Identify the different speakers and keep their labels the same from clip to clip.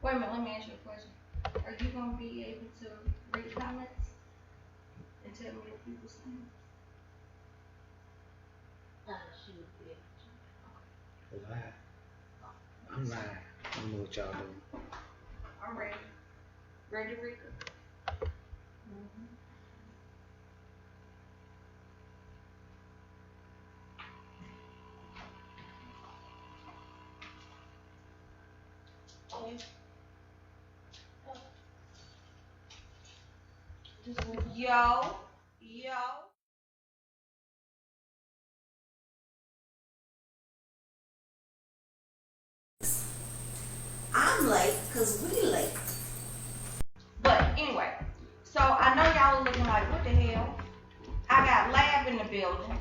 Speaker 1: Wait a minute, let me ask you a question. Are you gonna be able to read comments and tell me what people saying?
Speaker 2: Should be able to.
Speaker 3: Live. I'm live. I don't know what y'all doing.
Speaker 1: I'm ready. Ready, Rika? Yo.
Speaker 2: I'm late because we late.
Speaker 1: But anyway, so I know y'all are looking like, what the hell? I got Lab in the building.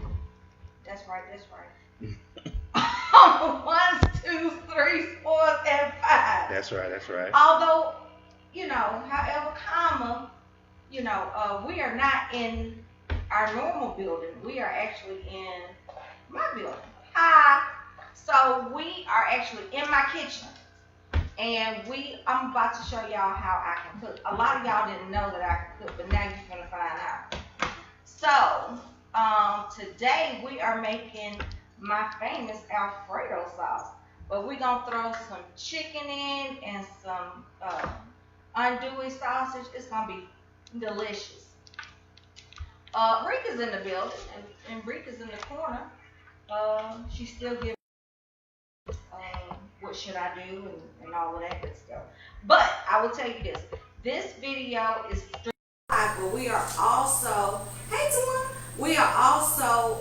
Speaker 1: That's right. 1, 2, 3, 4, and 5.
Speaker 3: That's right.
Speaker 1: Although, however, comma, we are not in our normal building. We are actually in my building. Hi. So we are actually in my kitchen. And I'm about to show y'all how I can cook. A lot of y'all didn't know that I can cook, but now you're gonna find out. So, today we are making my famous Alfredo sauce. But we're gonna throw some chicken in and some andouille sausage. It's gonna be delicious. Rika's in the building, and Rika's in the corner. She's still giving what should I do and all of that good stuff. But I will tell you this. This video is
Speaker 2: But we are also, hey Tua, we are also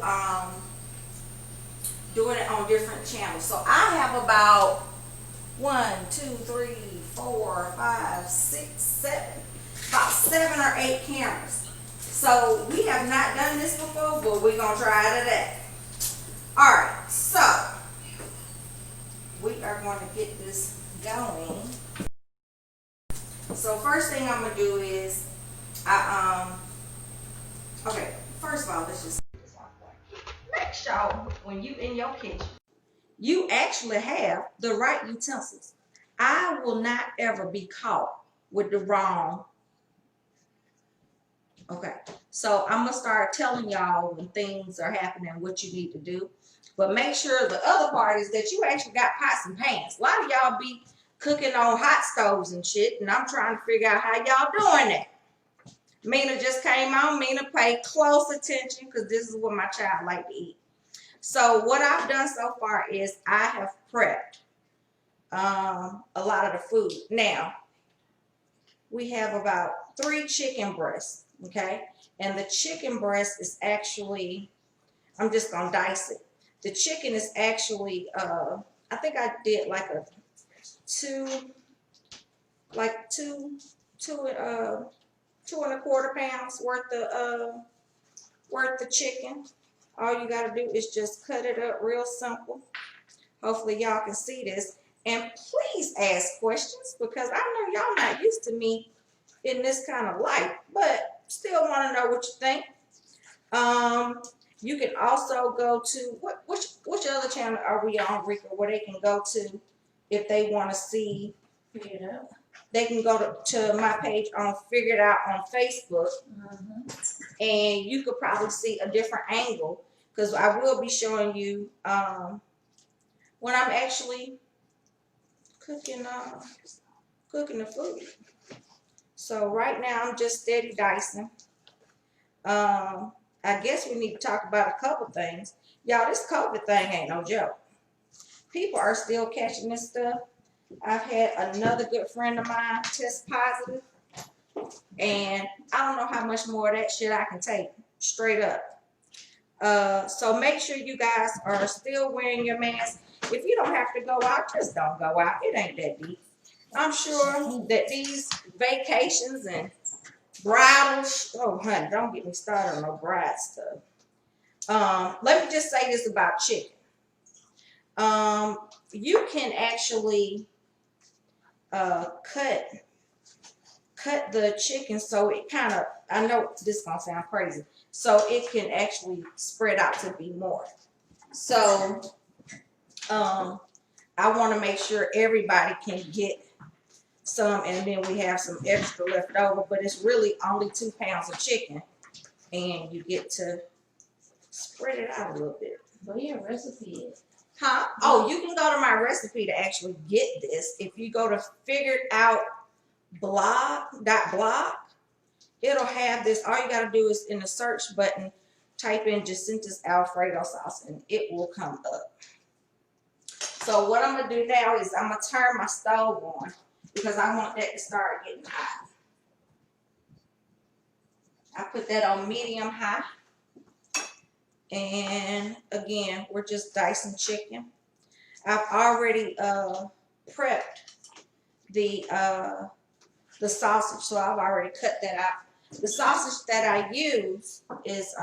Speaker 2: doing it on different channels. So I have about 1, 2, 3, 4, 5, 6, 7, about 7 or 8 cameras. So we have not done this before, but we're gonna try it today. Alright, so we are going to get this going. So first thing I'm gonna do is okay, first of all, let's just get this out of the way.
Speaker 1: make sure when you in your kitchen,
Speaker 2: you actually have the right utensils. I will not ever be caught with the wrong. Okay, so I'm gonna start telling y'all when things are happening, what you need to do. But make sure the other part is that you actually got pots and pans. A lot of y'all be cooking on hot stoves and shit, and I'm trying to figure out how y'all doing that. Mina just came on. Mina, pay close attention because this is what my child like to eat. So what I've done so far is I have prepped a lot of the food. Now, we have about 3 chicken breasts, okay? And the chicken breast is actually, I'm just going to dice it. The chicken is actually, I think I did like a 2 2.25 pounds worth of chicken. All you got to do is just cut it up real simple. Hopefully y'all can see this. And please ask questions because I know y'all not used to me in this kind of light, but still want to know what you think. You can also go to, which other channel are we on, Rika, where they can go to if they want to see, they can go to my page on Figure It Out on Facebook. And you could probably see a different angle because I will be showing you when I'm actually cooking the food. So right now I'm just steady dicing. I guess we need to talk about a couple things. Y'all, this COVID thing ain't no joke. People are still catching this stuff. I've had another good friend of mine test positive. And I don't know how much more of that shit I can take, straight up. So make sure you guys are still wearing your mask. If you don't have to go out, just don't go out. It ain't that deep. I'm sure that these vacations and bridals, oh honey, don't get me started on no bride stuff. Let me just say this about chicken. You can actually cut the chicken so it kind of, I know this is gonna sound crazy, so it can actually spread out to be more. So I want to make sure everybody can get some, and then we have some extra left over, but it's really only 2 pounds of chicken, and you get to spread it out a little bit.
Speaker 1: Where your recipe is?
Speaker 2: Huh? Oh, you can go to my recipe to actually get this. If you go to figuredoutblog.blog, it'll have this. All you gotta do is in the search button, type in Jacinta's Alfredo sauce, and it will come up. So what I'm gonna do now is I'm gonna turn my stove on because I want that to start getting hot. I put that on medium high. And again, we're just dicing chicken. I've already prepped the sausage, so I've already cut that out. The sausage that I use is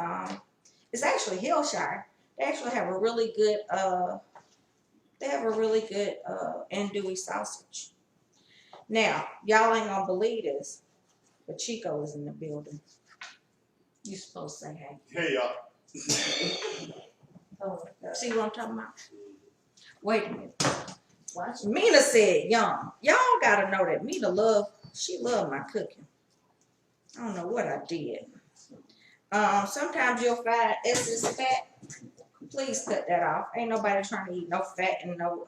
Speaker 2: actually Hillshire. They actually have a really good andouille sausage. Now, y'all ain't gonna believe this, but Chico is in the building. You supposed to say hey.
Speaker 4: Hey y'all.
Speaker 2: Oh, see what I'm talking about? Wait a minute. Mina said yum. Y'all gotta know that Mina she loved my cooking. I don't know what I did. Sometimes you'll find excess fat. Please cut that off. Ain't nobody trying to eat no fat in no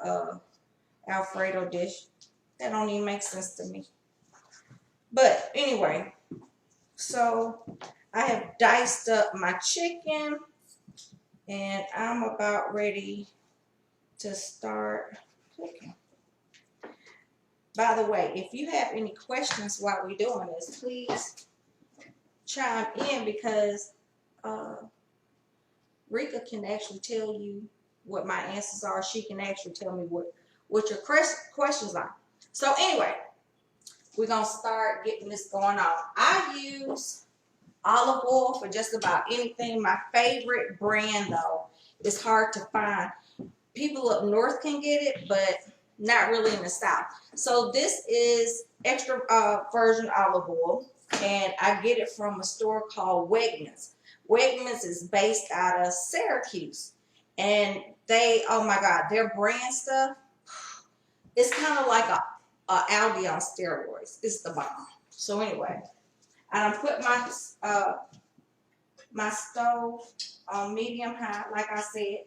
Speaker 2: Alfredo dish. That don't even make sense to me. But anyway, so I have diced up my chicken, and I'm about ready to start cooking. By the way, if you have any questions while we're doing this, please chime in, because Rika can actually tell you what my answers are. She can actually tell me what your questions are. So anyway, we're going to start getting this going on. I use olive oil for just about anything. My favorite brand, though, is hard to find. People up north can get it, but not really in the south. So this is extra virgin olive oil, and I get it from a store called Wegmans. Wegmans is based out of Syracuse, and oh my God, their brand stuff, it's kind of like a Aldi on steroids. It's the bomb. So anyway, I put my stove on medium high, like I said,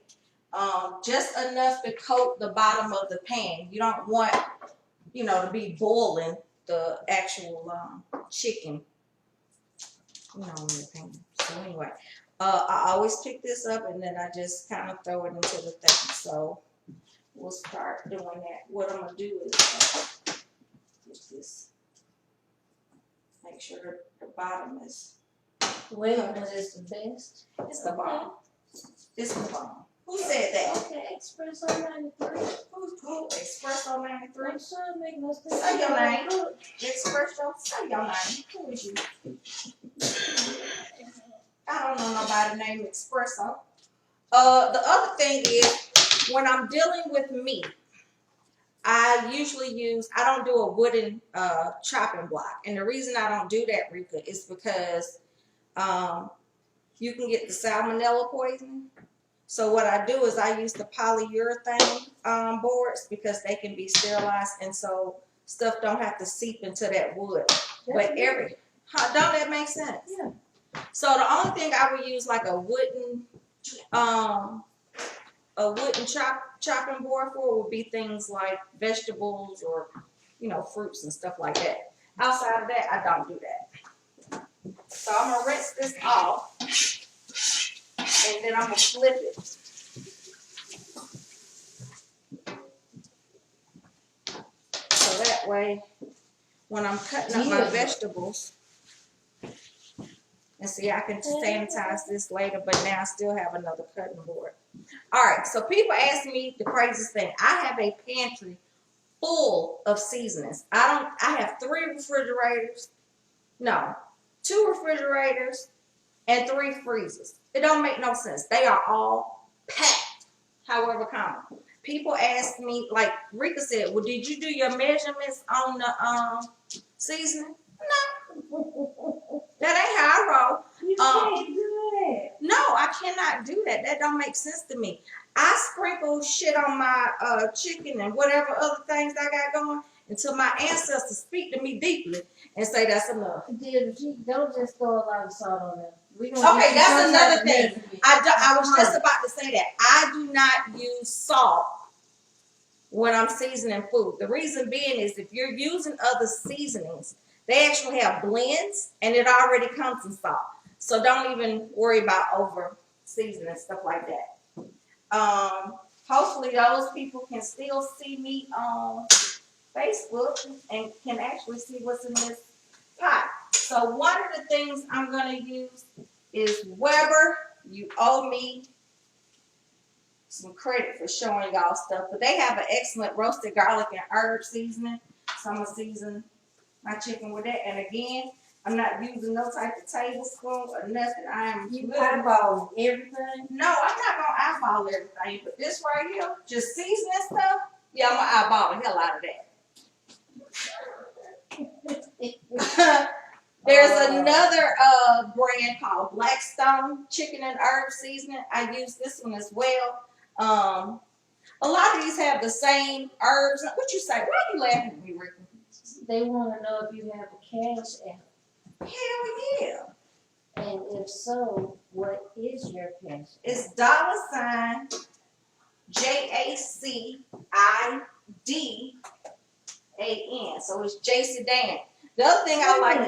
Speaker 2: just enough to coat the bottom of the pan. You don't want, to be boiling the actual chicken, in the pan. So anyway, I always pick this up and then I just kind of throw it into the thing. So we'll start doing that. What I'm gonna do is get this. Make sure the bottom is.
Speaker 1: Wegmans is the best.
Speaker 2: It's the bomb. It's the bomb. Who said that?
Speaker 1: Okay, Espresso 93.
Speaker 2: Who? Espresso 93?
Speaker 1: I'm trying to make no sense.
Speaker 2: Say your name. Espresso. Say your name. Who is you? I don't know nobody named Espresso. The other thing is, when I'm dealing with meat, I usually I don't do a wooden chopping block. And the reason I don't do that, Rika, is because you can get the salmonella poisoning. So what I do is I use the polyurethane boards, because they can be sterilized, and so stuff don't have to seep into that wood. But don't that make sense?
Speaker 1: Yeah.
Speaker 2: So the only thing I would use like a wooden chopping board for would be things like vegetables or fruits and stuff like that. Outside of that, I don't do that. So I'm gonna rinse this off, and then I'm gonna flip it. So that way, when I'm cutting up my vegetables, and see, I can sanitize this later, but now I still have another cutting board. All right, so people ask me the craziest thing. I have a pantry full of seasonings. I have 2 refrigerators and 3 freezers. It don't make no sense. They are all packed, however common. People ask me, like Rika said, well, did you do your measurements on the seasoning? No. That ain't how I roll.
Speaker 1: You can't do that.
Speaker 2: No, I cannot do that. That don't make sense to me. I sprinkle shit on my chicken and whatever other things I got going, until my ancestors speak to me deeply and say that's enough.
Speaker 4: Don't just throw a lot of salt on them.
Speaker 2: Okay, that's another thing. I was just about to say that. I do not use salt when I'm seasoning food. The reason being is if you're using other seasonings, they actually have blends and it already comes in salt. So don't even worry about over seasoning stuff like that. Hopefully those people can still see me on Facebook and can actually see what's in this pot. So one of the things I'm going to use is Weber. You owe me some credit for showing y'all stuff, but they have an excellent roasted garlic and herb seasoning. So I'm going to season my chicken with that. And again, I'm not using no type of tablespoon or nothing. I am
Speaker 4: eyeballing everything.
Speaker 2: No, I'm not going to eyeball everything, but this right here, just seasoning stuff, yeah, I'm going to eyeball the hell out of that. There's another brand called Blackstone Chicken and Herb Seasoning. I use this one as well. A lot of these have the same herbs. What you say? Why are you laughing at me, Ricky?
Speaker 4: They want to know if you have a cash app.
Speaker 2: Hell yeah.
Speaker 4: And if so, what is your cash app?
Speaker 2: It's $JACIDAN. So it's JC Dan. The other thing I like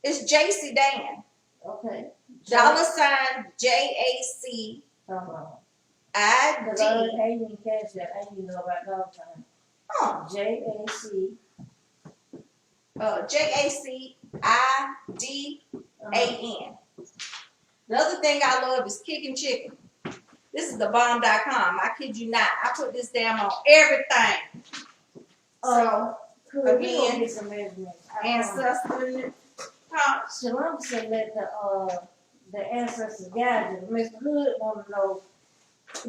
Speaker 2: is JC Dan.
Speaker 4: Okay.
Speaker 2: $JACID.
Speaker 4: Because I ain't even catch that. I didn't know about dollar sign. JAC.
Speaker 2: JACIDAN. The other thing I love is kicking chicken. This is the bomb.com. I kid you not. I put this damn on everything. So again,
Speaker 4: get some measurements.
Speaker 2: ancestors.
Speaker 4: Shalom said let the ancestors guide you. Mr. Hood want to know,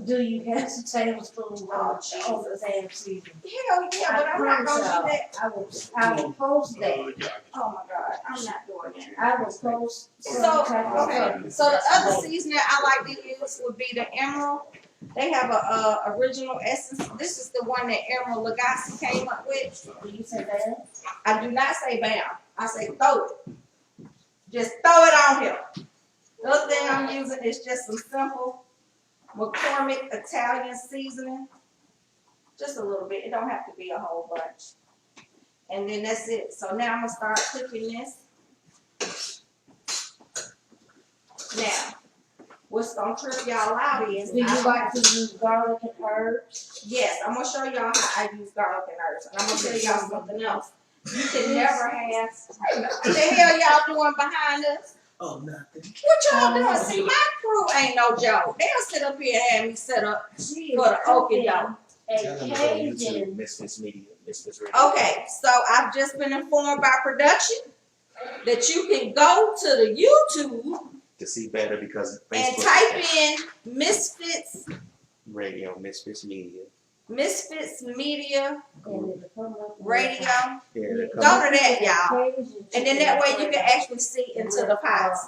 Speaker 4: do you have some tablespoons on the damn season?
Speaker 2: Hell yeah, but I'm not going to do that.
Speaker 4: I will post that.
Speaker 2: Oh my God, I'm not doing that.
Speaker 4: I will post.
Speaker 2: So, okay. So the other seasoning I like to use would be the Emerald. They have a original essence. This is the one that Emerald Lagasse came up with.
Speaker 4: Do you say that?
Speaker 2: I do not say bam. I say throw it. Just throw it on here. The other thing I'm using is just some simple McCormick Italian seasoning. Just a little bit. It don't have to be a whole bunch. And then that's it. So now I'm going to start cooking this. Now, what's going to trip y'all out is...
Speaker 4: Do you like to use garlic and herbs?
Speaker 2: Yes, I'm going to show y'all how I use garlic and herbs. And I'm going to tell y'all something else. You can never have... What the hell y'all doing behind us?
Speaker 3: Oh, nothing.
Speaker 2: What y'all doing? See, my crew ain't no joke. They'll sit up here and have me set up for the okie doke.
Speaker 3: Tell them to go on YouTube, Misfits Media, Misfits Radio.
Speaker 2: Okay, so I've just been informed by production that you can go to the YouTube
Speaker 3: To see better because
Speaker 2: and
Speaker 3: Facebook
Speaker 2: type in Misfits
Speaker 3: Radio, Misfits Media.
Speaker 2: Media Radio.
Speaker 3: Yeah,
Speaker 2: Go to that, y'all. And then that way you can actually see into the pots.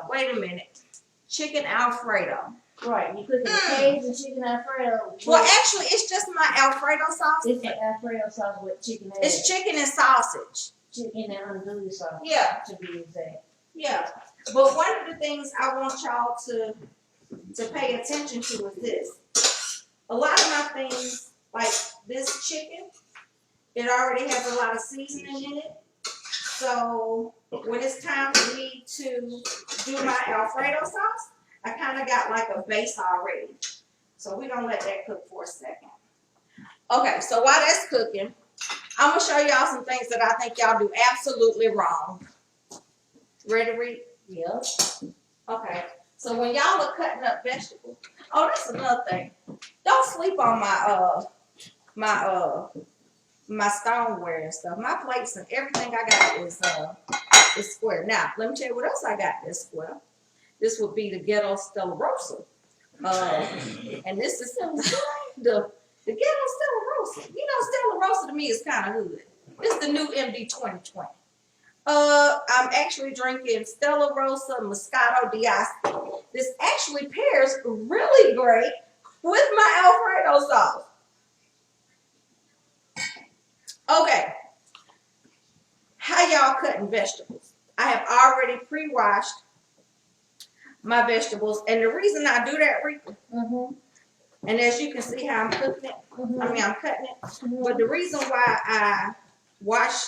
Speaker 2: Wait a minute. Chicken Alfredo.
Speaker 4: Right, you put the Cajun chicken Alfredo.
Speaker 2: Well, actually, it's just my Alfredo sauce.
Speaker 4: It's an Alfredo sauce with chicken.
Speaker 2: It's chicken and sausage.
Speaker 4: Chicken and andouille sauce.
Speaker 2: Yeah.
Speaker 4: To be exact.
Speaker 2: Yeah. But one of the things I want y'all to pay attention to is this. A lot of my things, like this chicken, it already has a lot of seasoning in it. So when it's time for me to do my Alfredo sauce, I kind of got like a base already. So we're going to let that cook for a second. Okay, so while that's cooking, I'm going to show y'all some things that I think y'all do absolutely wrong. Ready to read?
Speaker 4: Yep.
Speaker 2: Okay, so when y'all are cutting up vegetables, oh, that's another thing. Don't sleep on my stoneware and stuff. My plates and everything I got is square. Now, let me tell you what else I got that's square. This would be the Ghetto Stella Rosa. And this is the Ghetto Stella Rosa. You know, Stella Rosa to me is kind of hood. This is the new MD 2020. I'm actually drinking Stella Rosa Moscato d'Asti. This actually pairs really great with my Alfredo sauce. Okay. How y'all cutting vegetables? I have already pre-washed my vegetables, and the reason I do that, Rika, and as you can see how I'm cooking it, I'm cutting it. But the reason why I wash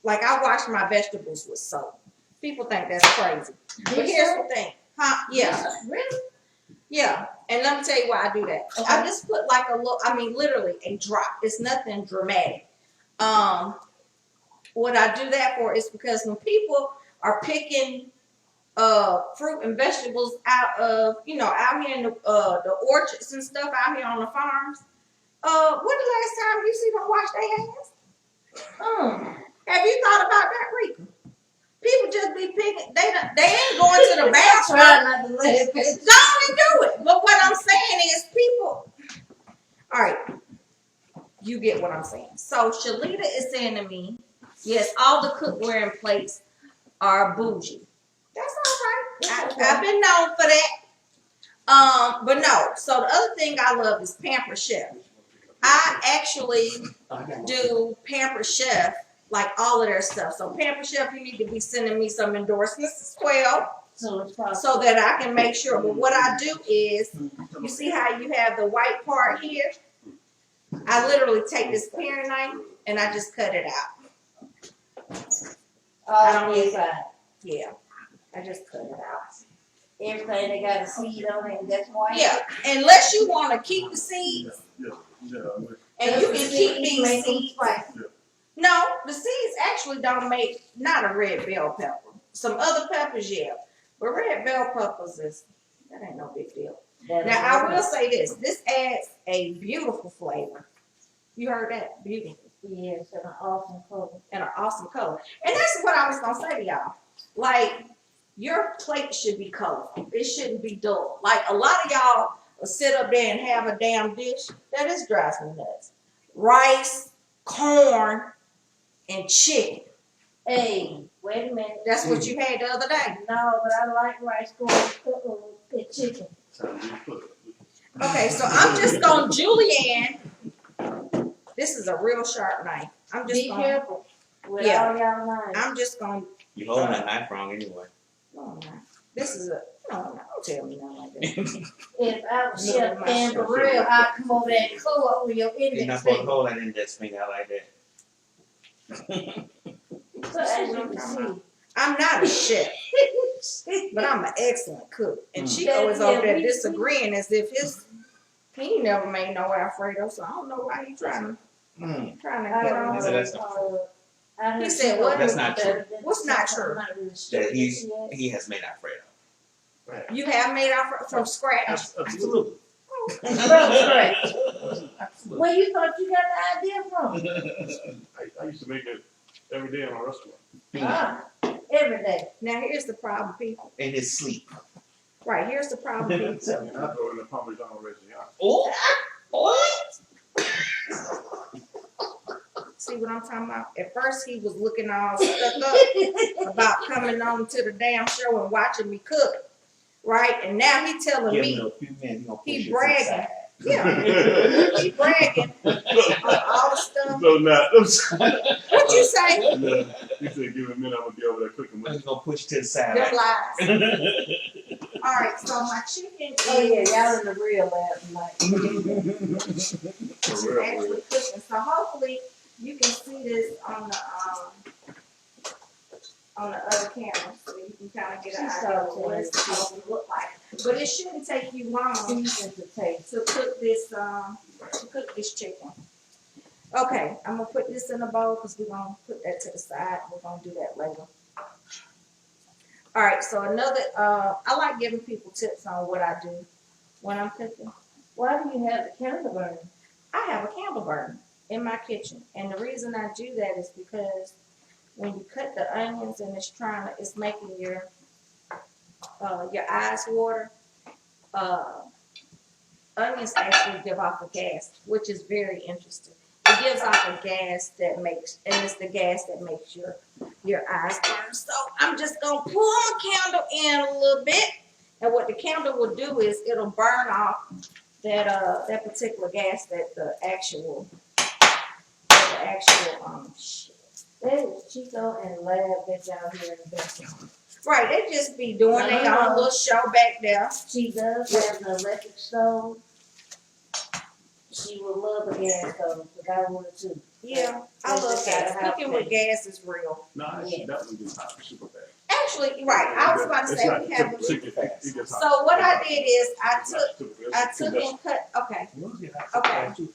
Speaker 2: my vegetables with soap. People think that's crazy. But here's the thing. Huh? Yeah.
Speaker 4: Really?
Speaker 2: Yeah. And let me tell you why I do that. I just put like a little, literally a drop. It's nothing dramatic. What I do that for is because when people are picking fruit and vegetables out of, out here in the orchards and stuff out here on the farms, when the last time you see them wash their hands? Have you thought about that, Rika? People just be picking. They ain't going to the bathroom.
Speaker 4: Try not to let it
Speaker 2: Don't do it. But what I'm saying is, people. All right, you get what I'm saying. So Shalita is saying to me, yes, all the cookware and plates are bougie. That's all right. I've been known for that. But no. So the other thing I love is Pamper Chef. I actually do Pamper Chef, like all of their stuff. So Pamper Chef, you need to be sending me some endorsements as well, so that I can make sure. But what I do is, you see how you have the white part here? I literally take this paring knife and I just cut it out. I don't need that. Yeah, I just cut it out.
Speaker 4: Everything they got a seed on it, that's why.
Speaker 2: Yeah, unless you want to keep the seeds, and you can keep these seeds. No, the seeds actually don't make, not a red bell pepper. Some other peppers, yeah. But red bell peppers that ain't no big deal. Now, I will say this adds a beautiful flavor. You heard that? Beautiful.
Speaker 4: Yes, and an awesome color.
Speaker 2: And an awesome color. And that's what I was going to say to y'all. Like, your plate should be colorful. It shouldn't be dull. Like, a lot of y'all will sit up there and have a damn dish. That just drives me nuts. Rice, corn, and chicken.
Speaker 4: Hey, wait a minute.
Speaker 2: That's what you had the other day.
Speaker 4: No, but I like rice, corn, and chicken.
Speaker 2: Okay, so I'm just going to Julianne. This is a real sharp knife. I'm just
Speaker 4: Be careful with
Speaker 2: Yeah.
Speaker 4: all y'all knives.
Speaker 2: I'm just going to.
Speaker 5: You holding that knife wrong anyway.
Speaker 2: No, this is a. No, don't tell me nothing like that.
Speaker 4: If I was
Speaker 2: No,
Speaker 4: Chef
Speaker 2: my
Speaker 4: Dan for real, I'd come over there and claw over your
Speaker 5: You're not
Speaker 4: index
Speaker 5: supposed to
Speaker 4: finger.
Speaker 5: hold that index finger out like that.
Speaker 4: So as you can see,
Speaker 2: I'm not a chef, but I'm an excellent cook. And Chico is over there disagreeing as if he never made no Alfredo, so I don't know why he's trying to get on.
Speaker 5: He said that's
Speaker 2: He said what?
Speaker 5: That's not true.
Speaker 2: What's not true?
Speaker 5: That he has made Alfredo.
Speaker 2: You have made Alfredo from scratch?
Speaker 5: Absolutely.
Speaker 4: From scratch. Where you thought you got the idea from?
Speaker 6: I used to make it every day in my restaurant.
Speaker 4: Every day.
Speaker 2: Now here's the problem, people.
Speaker 5: In his sleep.
Speaker 2: Right, here's the problem, people.
Speaker 6: I throw it in the Parmesan Reggiano.
Speaker 5: Oh, what?
Speaker 2: See what I'm talking about? At first he was looking all stuck up about coming on to the damn show and watching me cook. Right? And now he telling
Speaker 5: Give
Speaker 2: me
Speaker 5: him a few minutes, gonna push
Speaker 2: he
Speaker 5: you to the
Speaker 2: bragging.
Speaker 5: side.
Speaker 2: Yeah. He bragging on all the stuff.
Speaker 6: So now,
Speaker 2: What you say?
Speaker 6: he said, give it a minute, I'm gonna be over there cooking with
Speaker 5: He's
Speaker 6: you.
Speaker 5: gonna push you to the side.
Speaker 2: Them lies. All right, so my chicken is
Speaker 4: Oh yeah, y'all in the real last night.
Speaker 6: For real,
Speaker 2: actually cooking. So hopefully you can see this on the other camera, so you can kind of get an idea of what it's supposed to look like. But it shouldn't take you long to cook this chicken. Okay, I'm gonna put this in a bowl because we're gonna put that to the side. We're gonna do that later. All right, so another, I like giving people tips on what I do when I'm cooking.
Speaker 4: Why do you have the candle burning?
Speaker 2: I have a candle burner in my kitchen, and the reason I do that is because when you cut the onions and it's making your eyes water. Onions actually give off a gas, which is very interesting. It gives off a gas and it's the gas that makes your eyes burn. So I'm just gonna pull my candle in a little bit, and what the candle will do is it'll burn off that particular gas that the actual actual shit.
Speaker 4: There's Chico and Lab that's out here in the background.
Speaker 2: Right, they just be doing their own little show back there.
Speaker 4: She does have an electric stove. She would love a gas stove, but I would too.
Speaker 2: Yeah, I love gas. Cooking with gas is real.
Speaker 6: No, that one gets hot super fast.
Speaker 2: Actually, right, I was about to
Speaker 6: It's
Speaker 2: say
Speaker 6: not
Speaker 2: we have a
Speaker 6: super fast. It gets hot.
Speaker 2: So what I did is I
Speaker 6: It's not
Speaker 2: took
Speaker 6: super fast.
Speaker 2: and cut. Okay,
Speaker 5: Yours get hot
Speaker 2: Okay.
Speaker 5: fast too.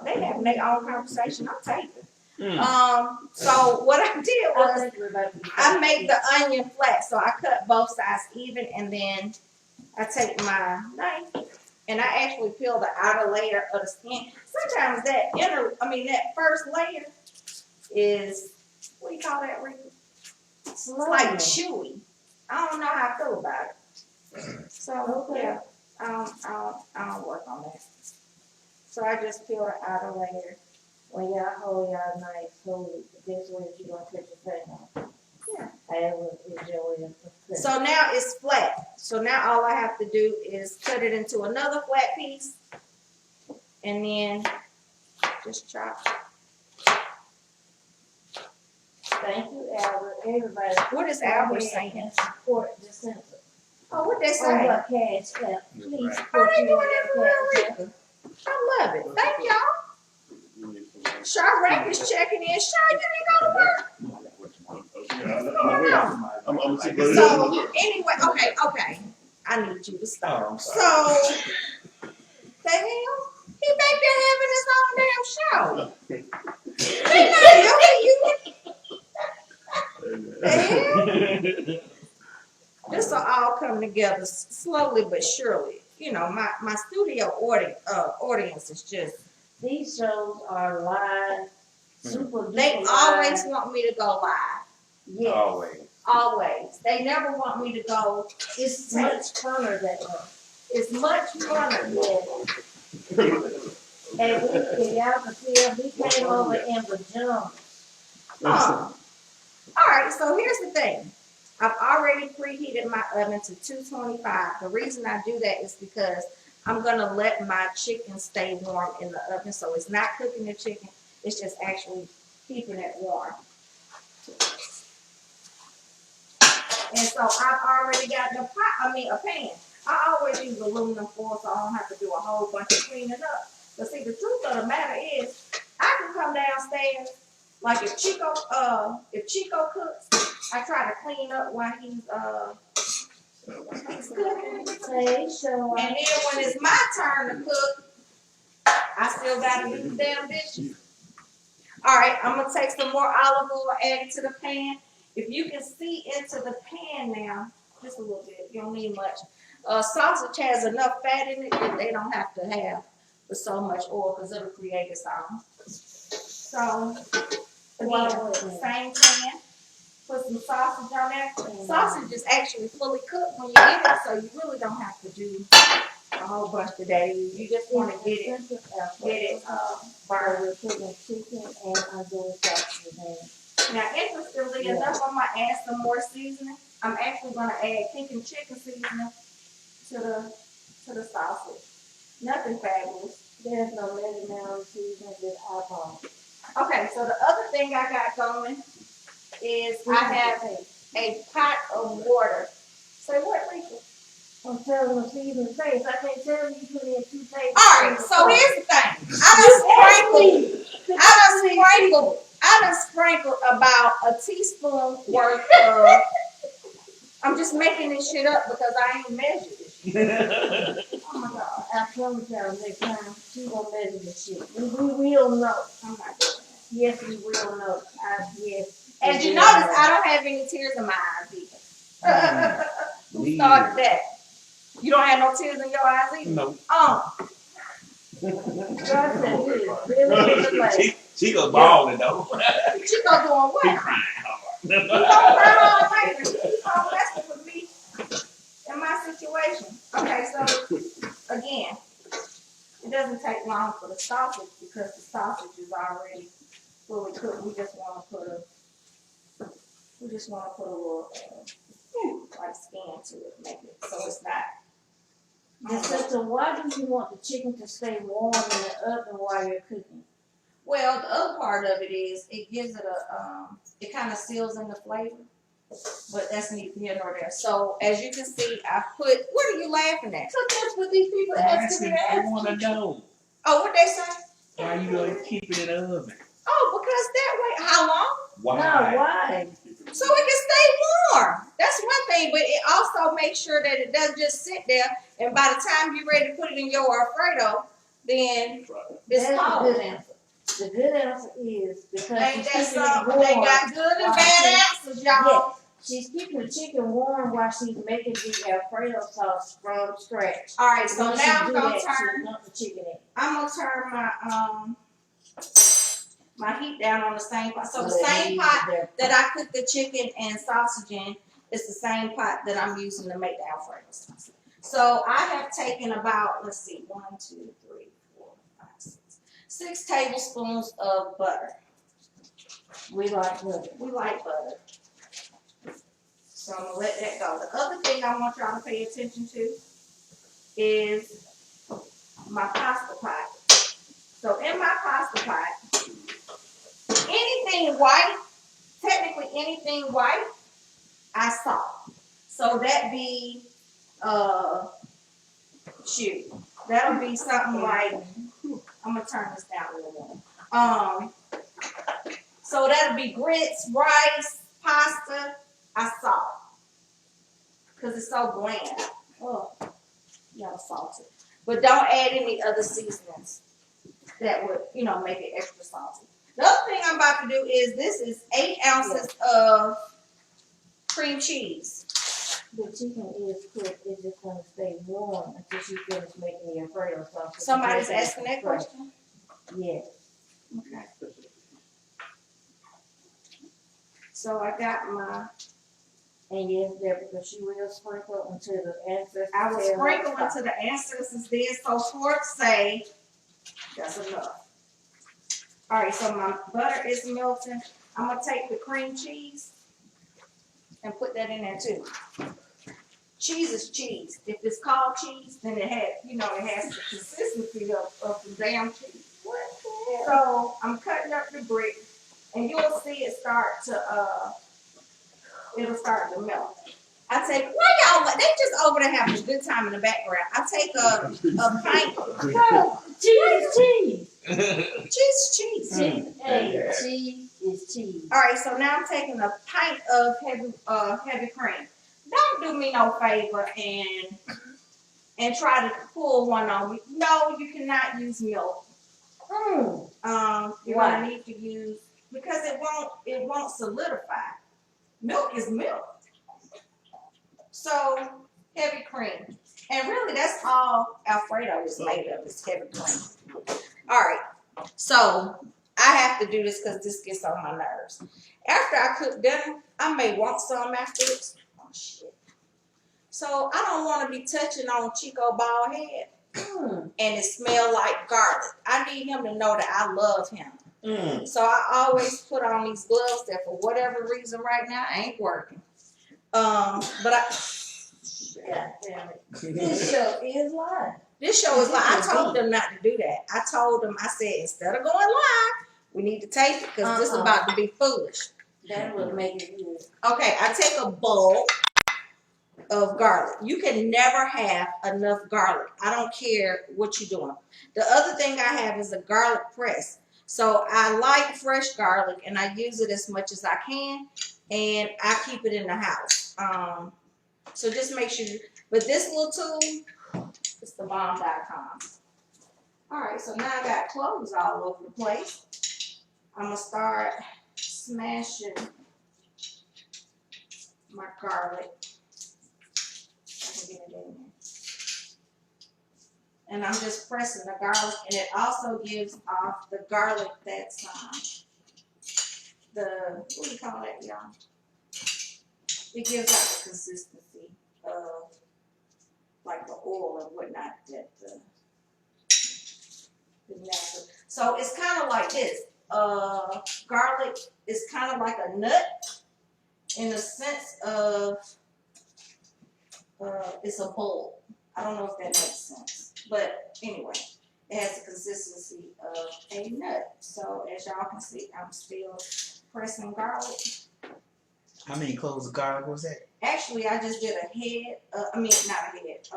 Speaker 2: they having their own conversation. I'm taking.
Speaker 5: Mm.
Speaker 2: So what I did
Speaker 4: I
Speaker 2: was
Speaker 4: think we're about to be
Speaker 2: I make the onion flat, so I cut both sides even, and then I take my knife and I actually peel the outer layer of the skin. Sometimes that that first layer is, what do you call that, Rita? It's like chewy. I don't know how I feel about it. So
Speaker 4: Okay.
Speaker 2: yeah, I don't work on that. So I just peel the outer layer.
Speaker 4: When y'all hold y'all knife, hold it this way if you don't cut your face off.
Speaker 2: Yeah.
Speaker 4: However, is your way of cutting.
Speaker 2: So now it's flat. So now all I have to do is cut it into another flat piece and then just chop.
Speaker 4: Thank you, Albert. Everybody.
Speaker 2: What is
Speaker 4: go
Speaker 2: Albert
Speaker 4: ahead
Speaker 2: saying?
Speaker 4: and support Jacinta.
Speaker 2: Oh, what they
Speaker 4: On
Speaker 2: say?
Speaker 4: her cash app. Please
Speaker 5: Right.
Speaker 2: Oh,
Speaker 4: support
Speaker 2: they
Speaker 4: you
Speaker 2: doing
Speaker 4: on
Speaker 2: that for
Speaker 4: your
Speaker 2: real,
Speaker 4: cash app.
Speaker 2: Rita. I love it. Thank y'all.
Speaker 6: You need some-
Speaker 2: Chirac is checking in. Sure, you didn't go to work.
Speaker 6: I'm
Speaker 2: So anyway, okay. I need you to stop.
Speaker 5: Oh, I'm sorry.
Speaker 2: So the hell? He back there having his own damn show. He not helping you. The hell? This will all come together slowly but surely. You know, my studio audience is just,
Speaker 4: These shows are live, super
Speaker 2: they
Speaker 4: duper
Speaker 2: always
Speaker 4: live.
Speaker 2: want me to go live.
Speaker 4: Yes.
Speaker 5: Always.
Speaker 2: Always. They never want me to go.
Speaker 4: It's much funner that way.
Speaker 2: It's much funner.
Speaker 4: Yeah. And if y'all can see, we came over in pajamas.
Speaker 2: All right, so here's the thing. I've already preheated my oven to 225. The reason I do that is because I'm going to let my chicken stay warm in the oven. So it's not cooking the chicken. It's just actually keeping it warm. And so I've already got a pan. I always use aluminum foil so I don't have to do a whole bunch of cleaning up. But see, the truth of the matter is, I can come downstairs, like if Chico cooks, I try to clean up while he's cooking.
Speaker 4: Say, show
Speaker 2: And then when it's my turn to cook, I still gotta do the damn dishes. All right, I'm gonna take some more olive oil, add it to the pan. If you can see into the pan now, just a little bit, you don't need much. Sausage has enough fat in it that they don't have to have so much oil because it'll create its own. So, again, same pan, put some sausage on there. Sausage is actually fully cooked when you get it, so you really don't have to do a whole bunch today. You just want to get it
Speaker 4: burned with chicken and I'm doing sausage again.
Speaker 2: Now, interestingly enough, I'm gonna add some more seasoning. I'm actually gonna add thinking chicken seasoning to the sausage. Nothing fabulous.
Speaker 4: There's no lemonade seasoning with eyeball.
Speaker 2: Okay, so the other thing I got going is I have a pot of water. Say what, Rachel?
Speaker 4: I'm telling the season face. I can't tell you put in 2 tablespoons.
Speaker 2: All right, so here's the thing. I done sprinkled about a teaspoon worth of. I'm just making this shit up because I ain't measured this shit.
Speaker 4: Oh my God. I promise y'all next time she gonna measure the shit. We will know.
Speaker 2: I'm not doing that.
Speaker 4: Yes, we will know. Yes.
Speaker 2: As you notice, I don't have any tears in my eyes either. Who started that? You don't have no tears in your eyes either?
Speaker 5: No.
Speaker 4: God said really
Speaker 5: Chico's balling though.
Speaker 2: Chico doing what?
Speaker 5: He crying hard.
Speaker 2: He don't cry all night. He's all messing with me in my situation. Okay, so again, it doesn't take long for the sausage because the sausage is already fully cooked. We just want to put a little like skin to it, make it so it's not.
Speaker 4: Just so why do you want the chicken to stay warm in the oven while you're cooking?
Speaker 2: Well, the other part of it is it gives it it kind of seals in the flavor. But that's neither here nor there. So as you can see, I put. What are you laughing at?
Speaker 4: So that's what these people
Speaker 5: I'm
Speaker 4: asking me to
Speaker 5: I
Speaker 4: ask
Speaker 5: want to
Speaker 4: you.
Speaker 5: know
Speaker 2: Oh, what they say?
Speaker 5: why you gonna keep it in the oven.
Speaker 2: Oh, because that way, how long?
Speaker 5: Why?
Speaker 4: No, why?
Speaker 2: So it can stay warm. That's one thing, but it also makes sure that it doesn't just sit there. And by the time you're ready to put it in your Alfredo, then it's
Speaker 4: That's a
Speaker 2: cold.
Speaker 4: good answer. The good answer is because
Speaker 2: Ain't
Speaker 4: she's
Speaker 2: that
Speaker 4: keeping it
Speaker 2: something?
Speaker 4: warm.
Speaker 2: They got good and
Speaker 4: while
Speaker 2: bad
Speaker 4: she-
Speaker 2: answers, y'all.
Speaker 4: Yeah, she's keeping the chicken warm while she's making the Alfredo sauce from scratch.
Speaker 2: All right, so
Speaker 4: Once she
Speaker 2: now I'm
Speaker 4: do
Speaker 2: gonna
Speaker 4: that, she'll
Speaker 2: turn.
Speaker 4: dump the chicken in.
Speaker 2: I'm gonna turn my heat down on the same pot. So the
Speaker 4: So that
Speaker 2: same
Speaker 4: means
Speaker 2: pot
Speaker 4: they're-
Speaker 2: that I cook the chicken and sausage in is the same pot that I'm using to make the Alfredo sauce. So I have taken about, let's see, 1, 2, 3, 4, 5, 6 tablespoons of butter.
Speaker 4: We like butter.
Speaker 2: We like butter. So I'm gonna let that go. The other thing I want y'all to pay attention to is my pasta pot. So in my pasta pot, anything white, technically anything white, I salt. So that be shoot. That'll be something like I'm gonna turn this down a little more. So that'll be grits, rice, pasta, I salt. Cause it's so bland. Oh, y'all salt it. But don't add any other seasonings that would, make it extra salty. The other thing I'm about to do is this is 8 ounces of cream cheese.
Speaker 4: The chicken is cooked. It's just gonna stay warm until she finishes making the Alfredo sauce.
Speaker 2: Somebody's asking that
Speaker 4: Right.
Speaker 2: question?
Speaker 4: Yes.
Speaker 2: Okay. So I got my,
Speaker 4: And yes, Deborah, because she will sprinkle until the ancestors.
Speaker 2: I will
Speaker 4: tell her
Speaker 2: sprinkle
Speaker 4: to stop.
Speaker 2: until the ancestors did so forth say, that's enough. All right, so my butter is melting. I'm gonna take the cream cheese and put that in there too. Cheese is cheese. If it's called cheese, then it has, it has the consistency of the damn cheese.
Speaker 4: What the hell?
Speaker 2: So I'm cutting up the brick, and you'll see it it'll start to melt. I take, why y'all, they just over there having a good time in the background. I take a pint.
Speaker 4: No, cheese is cheese.
Speaker 2: Cheese.
Speaker 4: Hey, cheese is cheese.
Speaker 2: All right, so now I'm taking a pint of heavy cream. Don't do me no favor and try to pull one on me. No, you cannot use milk. You're
Speaker 4: Why?
Speaker 2: gonna need to use because it won't solidify. Milk is milk. So heavy cream, and really that's all Alfredo is made of. Is heavy cream. All right, so I have to do this because this gets on my nerves. After I cook dinner, I may want some afterwards. Oh shit. So I don't want to be touching on Chico bald head and it smell like garlic. I need him to know that I love him. So I always put on these gloves that for whatever reason right now ain't working. But
Speaker 4: God damn it. This show is live.
Speaker 2: this show is like, I told them not to do that. I told them, I said, instead of going live, we need to tape it because this is about to be foolish.
Speaker 4: That would make it good.
Speaker 2: Okay, I take a bowl of garlic. You can never have enough garlic. I don't care what you're doing. The other thing I have is a garlic press. So I like fresh garlic and I use it as much as I can and I keep it in the house. So just make sure, but this little tool, it's the bomb.com. All right, so now I got cloves all over the place. I'm gonna start smashing my garlic. I can get it in there. And I'm just pressing the garlic, and it also gives off the garlic that's what do you call that, y'all? It gives out the consistency of like the oil and whatnot that the natural. So it's kind of like this. Garlic is kind of like a nut in the sense of it's a bulb. I don't know if that makes sense, but anyway, It has the consistency of a nut. So as y'all can see, I'm still pressing garlic.
Speaker 5: How many cloves of garlic was that?
Speaker 2: Actually, I just did a head, not a head,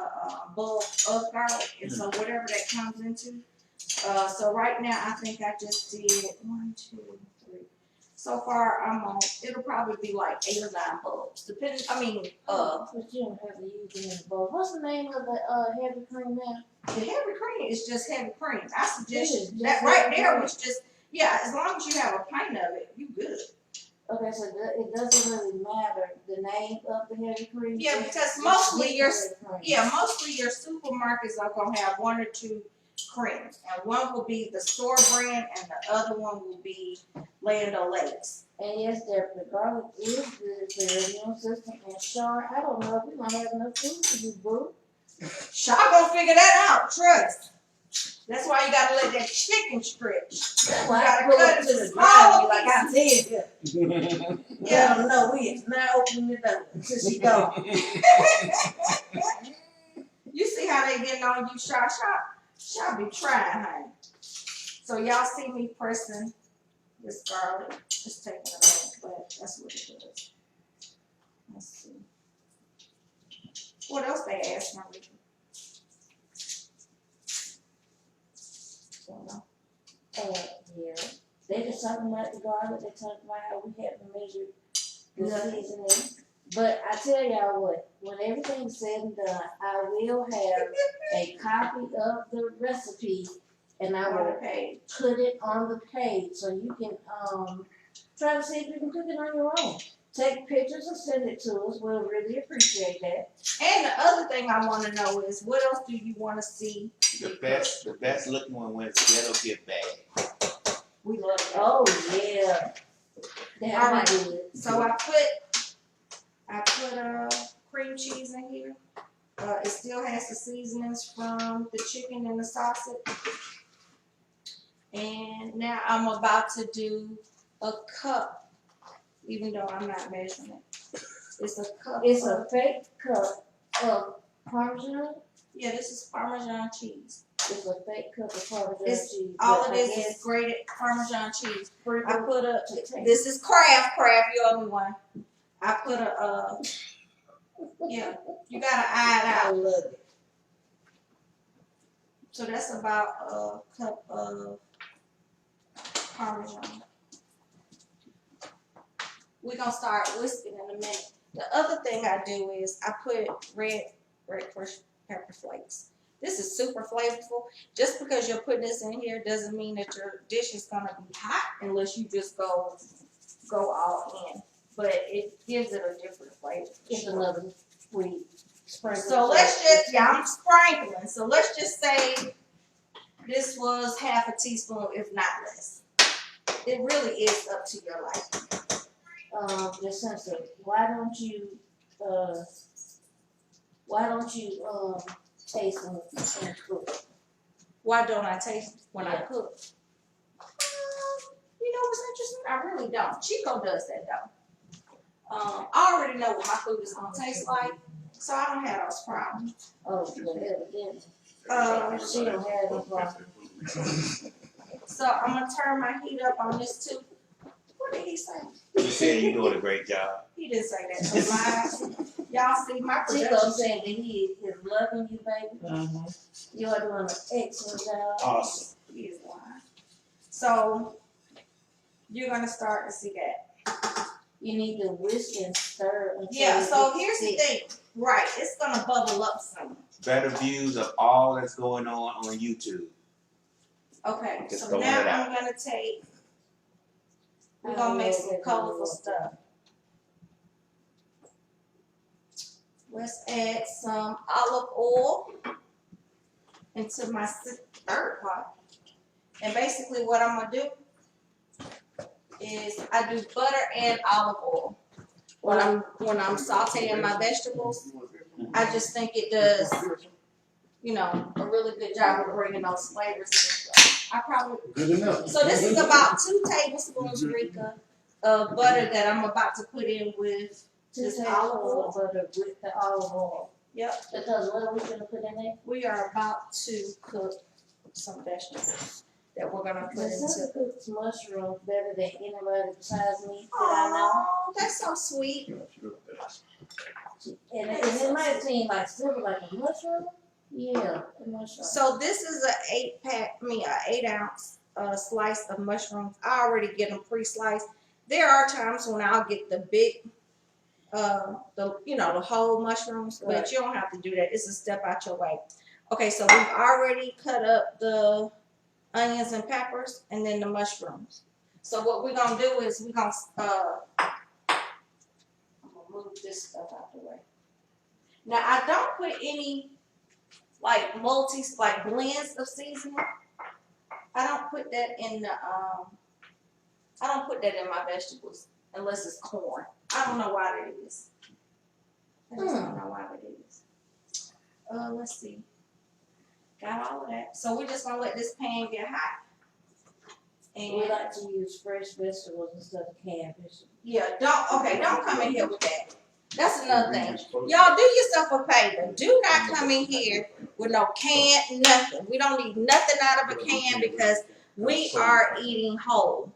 Speaker 2: bulb of garlic, and so whatever that comes into. So right now, I think I just did 1, 2, 3. So far, I'm on, it'll probably be like 8 or 9 bulbs, depending,
Speaker 4: But you don't have to use them in the bowl. What's the name of the heavy cream now?
Speaker 2: the heavy cream is just heavy cream. I suggest
Speaker 4: It is just
Speaker 2: that right
Speaker 4: heavy
Speaker 2: there
Speaker 4: cream.
Speaker 2: was just, yeah, as long as you have a pint of it, you good.
Speaker 4: Okay, so it doesn't really matter the name of the heavy cream.
Speaker 2: Yeah,
Speaker 4: It's
Speaker 2: because
Speaker 4: just
Speaker 2: mostly your,
Speaker 4: heavy cream.
Speaker 2: yeah, mostly your supermarkets are gonna have 1 or 2 creams, and one will be the store brand, and the other one will be Land O'Lakes.
Speaker 4: And yes, the garlic is good for your immune system. And Char, I don't know if we might have enough food for you, boo.
Speaker 2: Y'all gonna figure that out, trust. That's why you gotta let that chicken stretch.
Speaker 4: That's
Speaker 2: You
Speaker 4: why I
Speaker 2: gotta
Speaker 4: pull
Speaker 2: cut
Speaker 4: up
Speaker 2: it
Speaker 4: to
Speaker 2: to
Speaker 4: the
Speaker 2: small
Speaker 4: driveway like I
Speaker 2: pieces.
Speaker 4: said. Yeah.
Speaker 2: Yeah.
Speaker 4: Let them know we is not opening the door until she gone.
Speaker 2: You see how they getting on you, Shaw be trying, honey. So y'all see me pressing this garlic. It's taking a minute, but that's what it does. Let's see. What else they asked me?
Speaker 4: Yeah. They just talking about the garlic. They talking about how we haven't measured the seasoning. But I tell y'all what, when everything's said and done, I will have a copy of the recipe and I will put it on the page so you can try to see if you can cook it on your own. Take pictures and send it to us. We'll really appreciate that.
Speaker 2: And the other thing I want to know is, what else do you want to see?
Speaker 5: The best looking one wins the ghetto gift bag.
Speaker 2: We love it.
Speaker 4: Oh yeah.
Speaker 2: All right.
Speaker 4: Good.
Speaker 2: So I put cream cheese in here. It still has the seasonings from the chicken and the sausage. And now I'm about to do a cup, even though I'm not measuring it. It's a cup.
Speaker 4: It's a fake cup of Parmesan.
Speaker 2: Yeah, this is Parmesan cheese.
Speaker 4: It's a fake cup of Parmesan cheese.
Speaker 2: All
Speaker 4: but
Speaker 2: it
Speaker 4: I
Speaker 2: is
Speaker 4: guess
Speaker 2: grated Parmesan cheese. I
Speaker 4: sprinkle
Speaker 2: put a,
Speaker 4: to taste.
Speaker 2: this is Kraft, you owe me one. I put a, yeah, you gotta eye it
Speaker 4: I
Speaker 2: out.
Speaker 4: love it.
Speaker 2: So that's about a cup of Parmesan. We're gonna start whisking in a minute. The other thing I do is I put red crushed pepper flakes. This is super flavorful. Just because you're putting this in here doesn't mean that your dish is gonna be hot unless you just go all in. But it gives it a different flavor.
Speaker 4: It's another sweet sprinkle.
Speaker 2: So let's just, yeah, I'm sprinkling. So let's just say this was half a teaspoon, if not less. It really is up to your liking.
Speaker 4: Jacinta, why don't you taste and cook?
Speaker 2: Why don't I taste when I
Speaker 4: Yeah.
Speaker 2: cook? You know what's interesting? I really don't. Chico does that though. I already know what my food is gonna taste like, so I don't have those problems.
Speaker 4: Oh, well, evidently.
Speaker 2: She
Speaker 4: don't have no problem.
Speaker 2: So I'm gonna turn my heat up on this too. What did he say?
Speaker 5: He said you're doing a great job.
Speaker 2: He didn't say that. So y'all see my
Speaker 4: Chico
Speaker 2: production.
Speaker 4: said that he is loving you, baby. You are doing an excellent job.
Speaker 5: Awesome.
Speaker 2: He is lying. So you're gonna start to see that.
Speaker 4: You need to whisk and stir until
Speaker 2: Yeah,
Speaker 4: it
Speaker 2: so
Speaker 4: gets
Speaker 2: here's the
Speaker 4: thick.
Speaker 2: thing. Right, it's gonna bubble up some.
Speaker 5: Better views of all that's going on YouTube.
Speaker 2: Okay,
Speaker 5: Just
Speaker 2: so
Speaker 5: throwing
Speaker 2: now
Speaker 5: it out.
Speaker 2: I'm gonna take, we're gonna make some colorful stuff. Let's add some olive oil into my third pot. And basically what I'm gonna do is I do butter and olive oil. When I'm sauteing my vegetables, I just think it does, you know, a really good job of bringing those flavors in. I probably,
Speaker 6: Good enough.
Speaker 2: so this is about 2 tablespoons, Rika, of butter that I'm about to put in with
Speaker 4: 2
Speaker 2: this
Speaker 4: tablespoons
Speaker 2: olive oil.
Speaker 4: of butter with the olive oil.
Speaker 2: Yep.
Speaker 4: Because what are we gonna put in there?
Speaker 2: We are about to cook some vegetables that we're gonna put into.
Speaker 4: Jacinta cooks mushrooms better than anybody besides me that I know.
Speaker 2: Oh, that's so sweet.
Speaker 6: You know, she looked at us.
Speaker 4: And it might seem like simple, like a mushroom. Yeah, a mushroom.
Speaker 2: So this is a 8-ounce slice of mushrooms. I already get them pre-sliced. There are times when I'll get the big, the whole mushrooms, but
Speaker 4: Right.
Speaker 2: you don't have to do that. It's a step out your way. Okay, so we've already cut up the onions and peppers, and then the mushrooms. So what we're gonna do is I'm gonna move this stuff out the way. Now I don't put any like blends of seasoning. I don't put that in the I don't put that in my vegetables unless it's corn. I don't know why that is. I just don't know why that is. Let's see. Got all of that. So we're just gonna let this pan get hot. And
Speaker 4: We like to use fresh vegetables instead of canned vegetables.
Speaker 2: yeah, don't come in here with that. That's another thing. Y'all do yourself a favor. Do not come in here with no can, nothing. We don't need nothing out of a can because we are eating whole.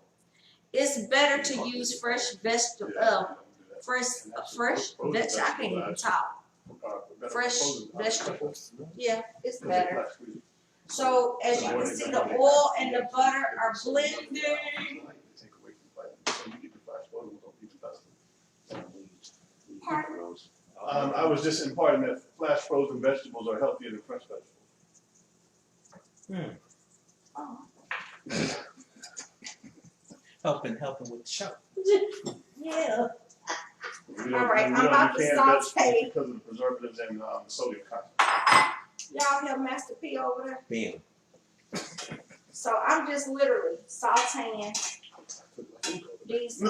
Speaker 2: It's better to use fresh vegetable, I can't even talk. Fresh vegetables. Yeah, it's better. So as you can see, the oil and the butter are blending. Pardon?
Speaker 6: I was just imparting that flash frozen vegetables are healthier than fresh vegetables.
Speaker 2: Oh.
Speaker 3: Helping with the show.
Speaker 4: Yeah.
Speaker 2: All right, I'm about to saute.
Speaker 6: Because of the preservatives and the sodium content.
Speaker 2: Y'all have Master P over there?
Speaker 3: Bam.
Speaker 2: So I'm just literally sauteing these,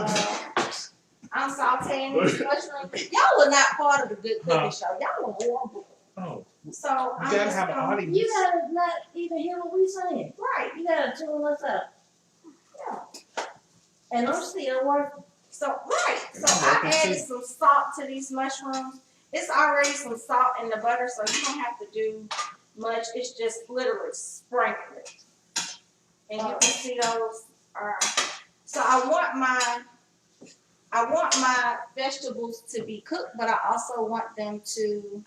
Speaker 2: I'm sauteing these mushrooms. Y'all are not part of the Good Cooking Show. Y'all are horrible.
Speaker 3: Oh,
Speaker 2: So
Speaker 3: you
Speaker 2: I'm
Speaker 3: gotta
Speaker 2: just
Speaker 3: have an
Speaker 2: gonna,
Speaker 3: audience.
Speaker 4: You gotta not even hear what we saying.
Speaker 2: right.
Speaker 4: You gotta tune us out.
Speaker 2: Yeah.
Speaker 4: And I'm still working.
Speaker 2: So I added some salt to these mushrooms. It's already some salt in the butter, so you don't have to do much. It's just literally sprinkle it. And you can see those are. So I want my vegetables to be cooked, but I also want them to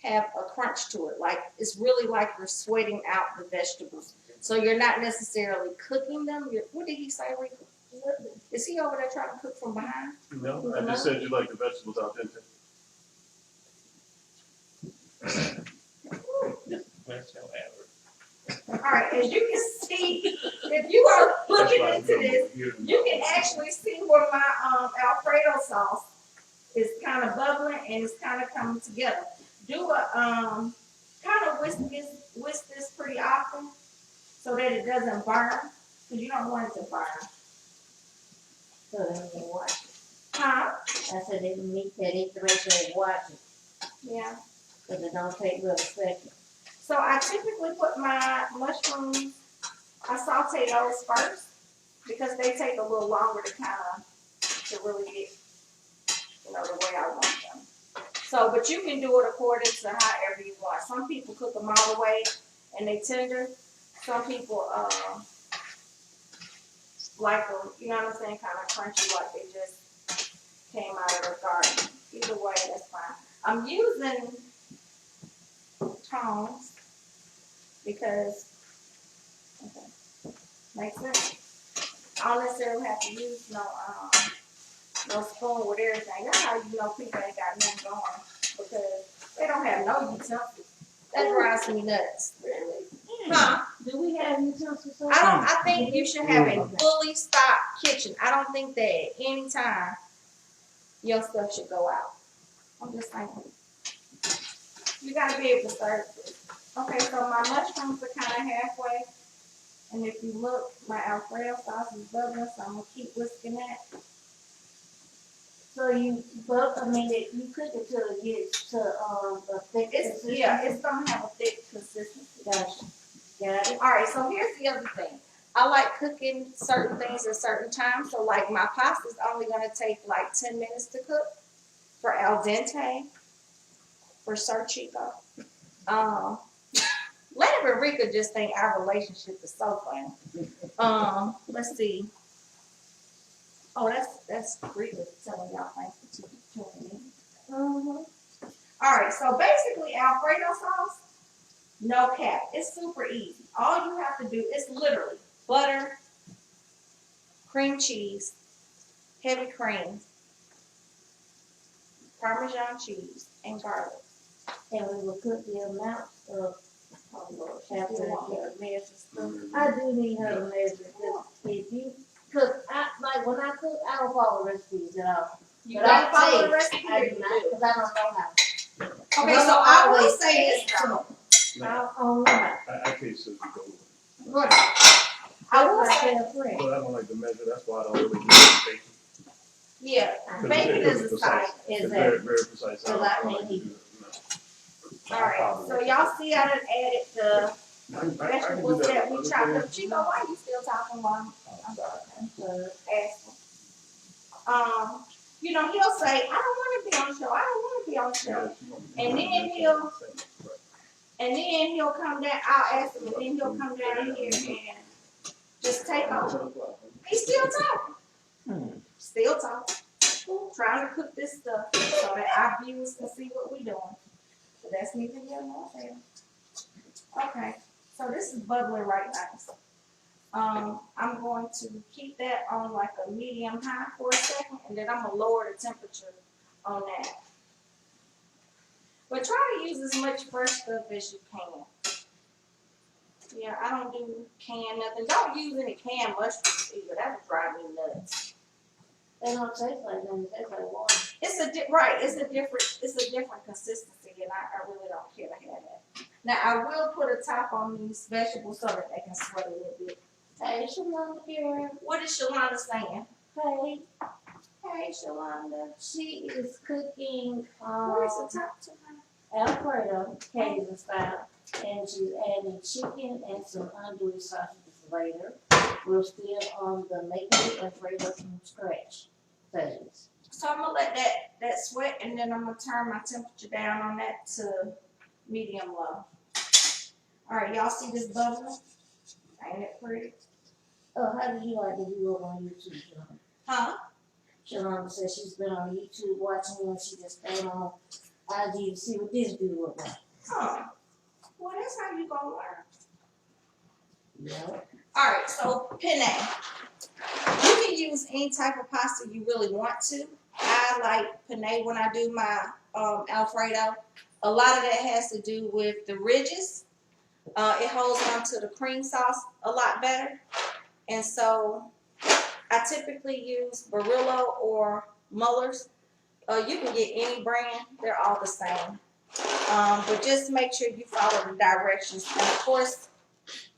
Speaker 2: have a crunch to it. Like it's really like you're sweating out the vegetables. So you're not necessarily cooking them. What did he say, Rika? Is he over there trying to cook from behind?
Speaker 6: No, I just said you like the vegetables al dente.
Speaker 2: All right, as you can see, if you are looking into this, you can actually see where my Alfredo sauce is kind of bubbling and it's kind of coming together. Do a kind of whisk this pretty often so that it doesn't burn, because you don't want it to burn.
Speaker 4: So they can watch it.
Speaker 2: Huh?
Speaker 4: I said they can make that information and watch it.
Speaker 2: Yeah.
Speaker 4: Because it don't take real second.
Speaker 2: So I typically put my mushrooms, I saute those first because they take a little longer to really get, the way I want them. So, but you can do it according to however you want. Some people cook them all the way and they tender. Some people like them, you know what I'm saying, kind of crunchy, like they just came out of the garden. Either way, that's fine. I'm using tongs because, makes sense. I don't necessarily have to use no spoon with everything. That's how you know people ain't got nothing going because they don't have no utensils. That drives me nuts.
Speaker 4: Really?
Speaker 2: Huh?
Speaker 4: Do we have utensils?
Speaker 2: I think you should have a fully stocked kitchen. I don't think that at any time your stuff should go out. I'm just thinking. You gotta be able to serve this. Okay, so my mushrooms are kind of halfway. And if you look, my Alfredo sauce is bubbling, so I'm gonna keep whisking that.
Speaker 4: So you cook it till it gets to a thick consistency.
Speaker 2: It's gonna have a thick consistency.
Speaker 4: Gotcha. Got it.
Speaker 2: All right, so here's the other thing. I like cooking certain things at certain times. So like my pasta is only gonna take like 10 minutes to cook for al dente, for Sir Chico. Larry and Rika just think our relationship is so funny. Let's see. Oh, that's Rika telling y'all thanks for tuning in. All right, so basically Alfredo sauce, no cap. It's super easy. All you have to do is literally butter, cream cheese, heavy cream, Parmesan cheese, and garlic.
Speaker 4: And we will cook the amount of, oh Lord,
Speaker 2: If you want me to measure stuff.
Speaker 4: I do need her to measure, cause if you, cause like when I cook, I don't follow recipes at all.
Speaker 2: You
Speaker 4: But
Speaker 2: gotta
Speaker 4: I
Speaker 2: follow the
Speaker 4: taste,
Speaker 2: recipe.
Speaker 4: I
Speaker 2: or
Speaker 4: do
Speaker 2: you
Speaker 4: not,
Speaker 2: do.
Speaker 4: cause I don't know how.
Speaker 2: Okay, so I will
Speaker 4: always
Speaker 2: say this
Speaker 4: taste
Speaker 2: though.
Speaker 4: I don't know how.
Speaker 6: I can't sit and go.
Speaker 4: Right.
Speaker 2: I will
Speaker 4: That's
Speaker 2: say,
Speaker 4: what I tell friends.
Speaker 6: But I don't like to measure, that's why I don't really use bacon.
Speaker 2: yeah,
Speaker 6: Because
Speaker 2: bacon
Speaker 6: it's
Speaker 2: is a
Speaker 6: precise.
Speaker 2: side.
Speaker 6: It's very, very precise.
Speaker 4: Because
Speaker 6: I
Speaker 4: I
Speaker 6: don't like
Speaker 4: can't
Speaker 6: to
Speaker 4: eat
Speaker 6: do it,
Speaker 2: All right, so y'all see I done added the
Speaker 6: no. I can do
Speaker 2: vegetables that we
Speaker 6: other
Speaker 2: chopped
Speaker 6: things.
Speaker 2: up. Chico, why you still talking while I'm asking? You know, he'll say, I don't want to be on the show. I don't want to be on the show. And then he'll come down. I'll ask him, and then he'll come down here and just take over. He's still talking. Still talking. Trying to cook this stuff so that our viewers can see what we're doing. So that's neither here nor there. Okay, so this is bubbling right nice. I'm going to keep that on like a medium high for a second, and then I'm gonna lower the temperature on that. But try to use as much fresh stuff as you can. Yeah, I don't do canned nothing. Don't use any canned mushrooms either. That would drive me nuts.
Speaker 4: They don't taste like them, they taste like water.
Speaker 2: It's a different consistency, and I really don't care to have that. Now I will put a top on these vegetables so that they can sweat a little bit.
Speaker 4: Hey, Shalonda here.
Speaker 2: What is Shalonda saying?
Speaker 4: Hey,
Speaker 2: Hey, Shalonda.
Speaker 4: she is cooking,
Speaker 2: Where's the top to her?
Speaker 4: Alfredo, Cajun style, and she's adding chicken and some andouille sausages later. We're still on the making Alfredo from scratch phase.
Speaker 2: So I'm gonna let that sweat, and then I'm gonna turn my temperature down on that to medium low. All right, y'all see this bubbling? Ain't it pretty?
Speaker 4: Oh, how did you like to do it on YouTube, Shalonda?
Speaker 2: Huh?
Speaker 4: Shalonda said she's been on YouTube watching me and she just came on IG to see what this dude look like.
Speaker 2: Huh. Well, that's how you gonna learn.
Speaker 4: Yeah.
Speaker 2: All right, so penne. You can use any type of pasta you really want to. I like penne when I do my Alfredo. A lot of that has to do with the ridges. It holds on to the cream sauce a lot better. And so I typically use Barilla or Muller's. You can get any brand. They're all the same. But just make sure you follow the directions. And of course,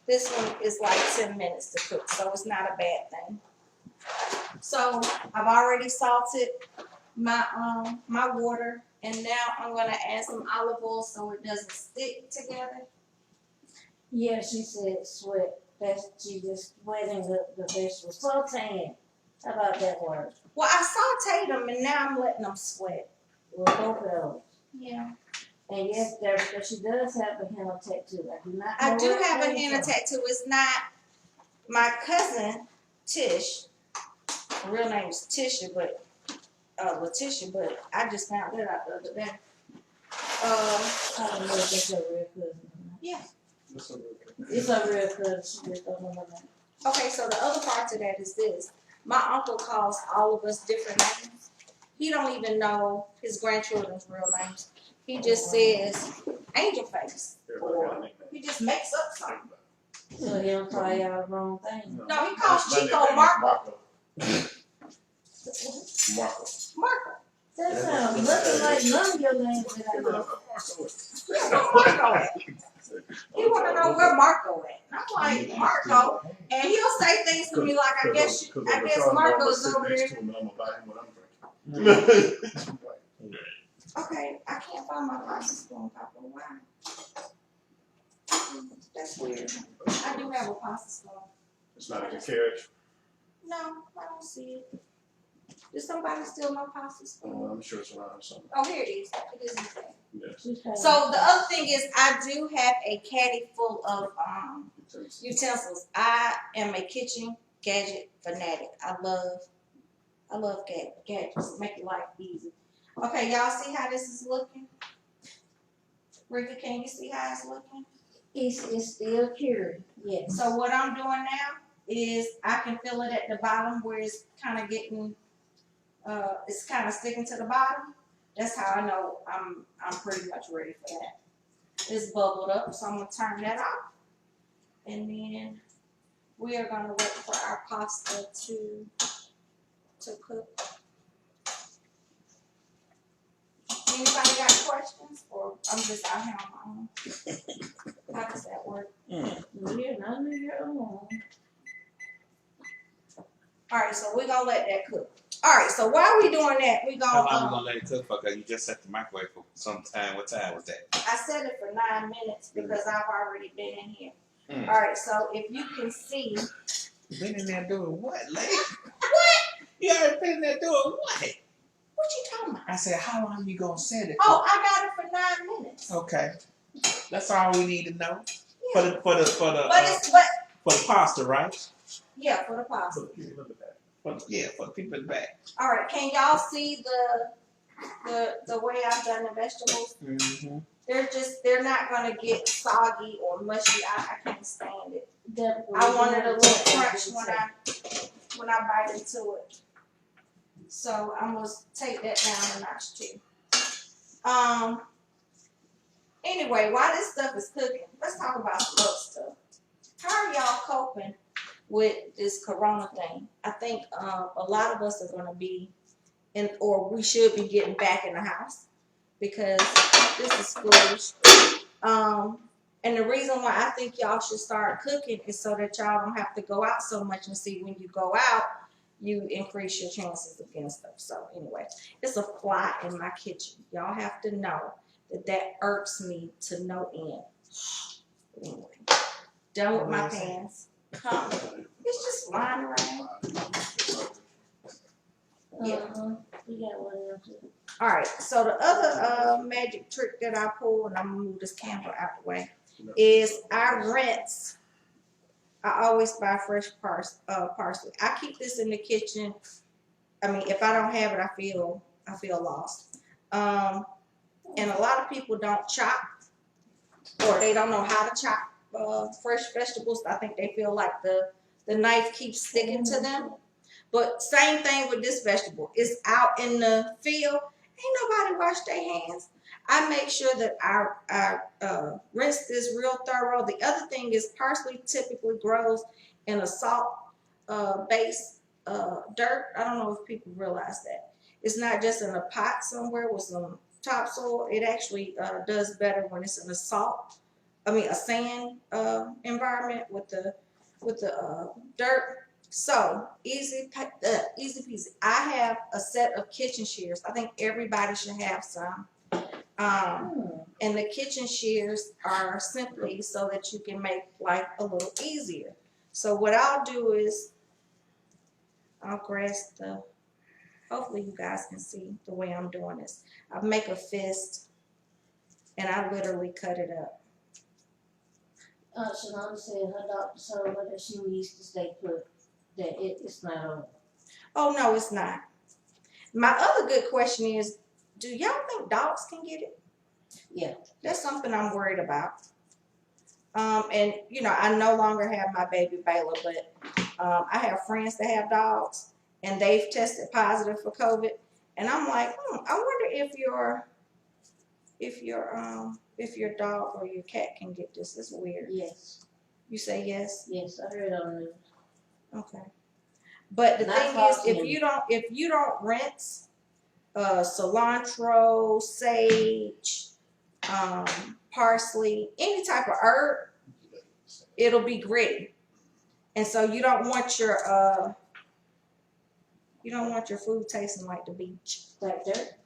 Speaker 2: this one is like 10 minutes to cook, so it's not a bad thing. So I've already salted my my water, and now I'm gonna add some olive oil so it doesn't stick together.
Speaker 4: Yeah, she said sweat. That's she just wetting the vegetables. Sauteing. How about that word?
Speaker 2: Well, I sauteed them, and now I'm letting them sweat.
Speaker 4: Well, both of those.
Speaker 2: Yeah.
Speaker 4: And yes, but she does have a henna tattoo. I do not.
Speaker 2: I
Speaker 4: know
Speaker 2: do
Speaker 4: where it
Speaker 2: have a
Speaker 4: came
Speaker 2: henna
Speaker 4: from.
Speaker 2: tattoo. It's not my cousin Tish. Her real name is Tisha, but Letitia, but I just found that out the other day.
Speaker 4: I don't know if that's her real cousin.
Speaker 2: Yeah.
Speaker 6: That's okay.
Speaker 4: It's her real cousin. She just don't know her name.
Speaker 2: Okay, so the other part to that is this. My uncle calls all of us different names. He don't even know his grandchildren's real names. He just says Angel Face,
Speaker 6: Everybody got a
Speaker 2: or
Speaker 6: nickname.
Speaker 2: he just makes up something.
Speaker 4: So he don't call y'all the wrong thing.
Speaker 2: No, he calls
Speaker 6: My
Speaker 2: Chico
Speaker 6: nickname is
Speaker 2: Marco.
Speaker 6: Marco.
Speaker 2: Marco.
Speaker 4: That sounds nothing like none of your names that I know.
Speaker 2: Where Marco at? He want to know where Marco at. And I'm like, Marco, and he'll say things to me like, I guess Marco's over there.
Speaker 6: I'm gonna buy him what I'm drinking.
Speaker 2: Okay, I can't find my pasta spoon, Papa. Why? That's weird. I do have a pasta spoon.
Speaker 6: It's not in your carriage.
Speaker 2: No, I don't see it. Did somebody steal my pasta spoon?
Speaker 6: I'm sure it's around somewhere.
Speaker 2: Oh, here it is. It is in there.
Speaker 6: Yeah.
Speaker 4: She's paying.
Speaker 2: So the other thing is, I do have a caddy full of utensils. I am a kitchen gadget fanatic. I love gadgets. Make your life easy. Okay, y'all see how this is looking? Rika, can you see how it's looking?
Speaker 4: It's still cured, yes.
Speaker 2: So what I'm doing now is I can feel it at the bottom where it's kind of getting, it's kind of sticking to the bottom. That's how I know I'm pretty much ready for that. It's bubbled up, so I'm gonna turn that off, and then we are gonna wait for our pasta to cook. Anybody got questions, or I'm just out here on my own? How does that work?
Speaker 4: You're not on your own.
Speaker 2: All right, so we're gonna let that cook. All right, so while we doing that, we
Speaker 5: How long we
Speaker 2: gonna.
Speaker 5: gonna let it cook for? Cause you just set the microwave for some time. What time was that?
Speaker 2: I set it for 9 minutes because I've already been in here.
Speaker 5: Mm.
Speaker 2: All right, so if you can see,
Speaker 5: Been in there doing what, lady? What? You already been in there doing what?
Speaker 2: what you talking about?
Speaker 5: I said, how long you gonna set it?
Speaker 2: Oh, I got it for 9 minutes.
Speaker 5: Okay, that's all we need to know
Speaker 2: Yeah.
Speaker 5: for the
Speaker 2: For the
Speaker 5: pasta, right?
Speaker 2: yeah, for the pasta.
Speaker 6: Look at that.
Speaker 5: For the people in the back.
Speaker 2: All right, can y'all see the way I've done the vegetables?
Speaker 5: Mm-hmm.
Speaker 2: They're not gonna get soggy or mushy. I can't stand it.
Speaker 4: Definitely.
Speaker 2: I wanted a little crunch when I bite into it. So I'm gonna take that down a notch too. Anyway, while this stuff is cooking, let's talk about some other stuff. How are y'all coping with this corona thing? I think a lot of us are gonna be or we should be getting back in the house because this is foolish. And the reason why I think y'all should start cooking is so that y'all don't have to go out so much, and see when you go out, you increase your chances of getting stuff. So anyway, it's a fly in my kitchen. Y'all have to know that irks me to no end. Anyway, done with my pans. It's just flying around. Yeah.
Speaker 4: We got one of them too.
Speaker 2: All right, so the other magic trick that I pull, and I'm gonna move this camera out the way, is I rinse. I always buy fresh parsley. I keep this in the kitchen. I mean, if I don't have it, I feel lost. And a lot of people don't chop, or they don't know how to chop fresh vegetables. I think they feel like the knife keeps sticking to them. But same thing with this vegetable. It's out in the field. Ain't nobody wash their hands. I make sure that I rinse this real thorough. The other thing is parsley typically grows in a salt-based dirt. I don't know if people realize that. It's not just in a pot somewhere with some topsoil. It actually does better when it's in a sand environment with the dirt. So easy peasy. I have a set of kitchen shears. I think everybody should have some. And the kitchen shears are simply so that you can make life a little easier. So what I'll do is I'll grasp hopefully you guys can see the way I'm doing this. I make a fist and I literally cut it up.
Speaker 4: Shalonda said her doctor told her that she needs to stay put. That it's not on.
Speaker 2: Oh no, it's not. My other good question is, do y'all think dogs can get it?
Speaker 4: Yeah.
Speaker 2: That's something I'm worried about. And you know, I no longer have my baby Bayla, but I have friends that have dogs and they've tested positive for COVID. And I'm like, I wonder if your dog or your cat can get this. It's weird.
Speaker 4: Yes.
Speaker 2: You say yes?
Speaker 4: Yes, I heard on the news.
Speaker 2: Okay. But the
Speaker 4: Not
Speaker 2: thing is,
Speaker 4: possible.
Speaker 2: if you don't rinse cilantro, sage, parsley, any type of herb, it'll be gritty. And so you don't want your food tasting like the beach.
Speaker 4: Like dirt?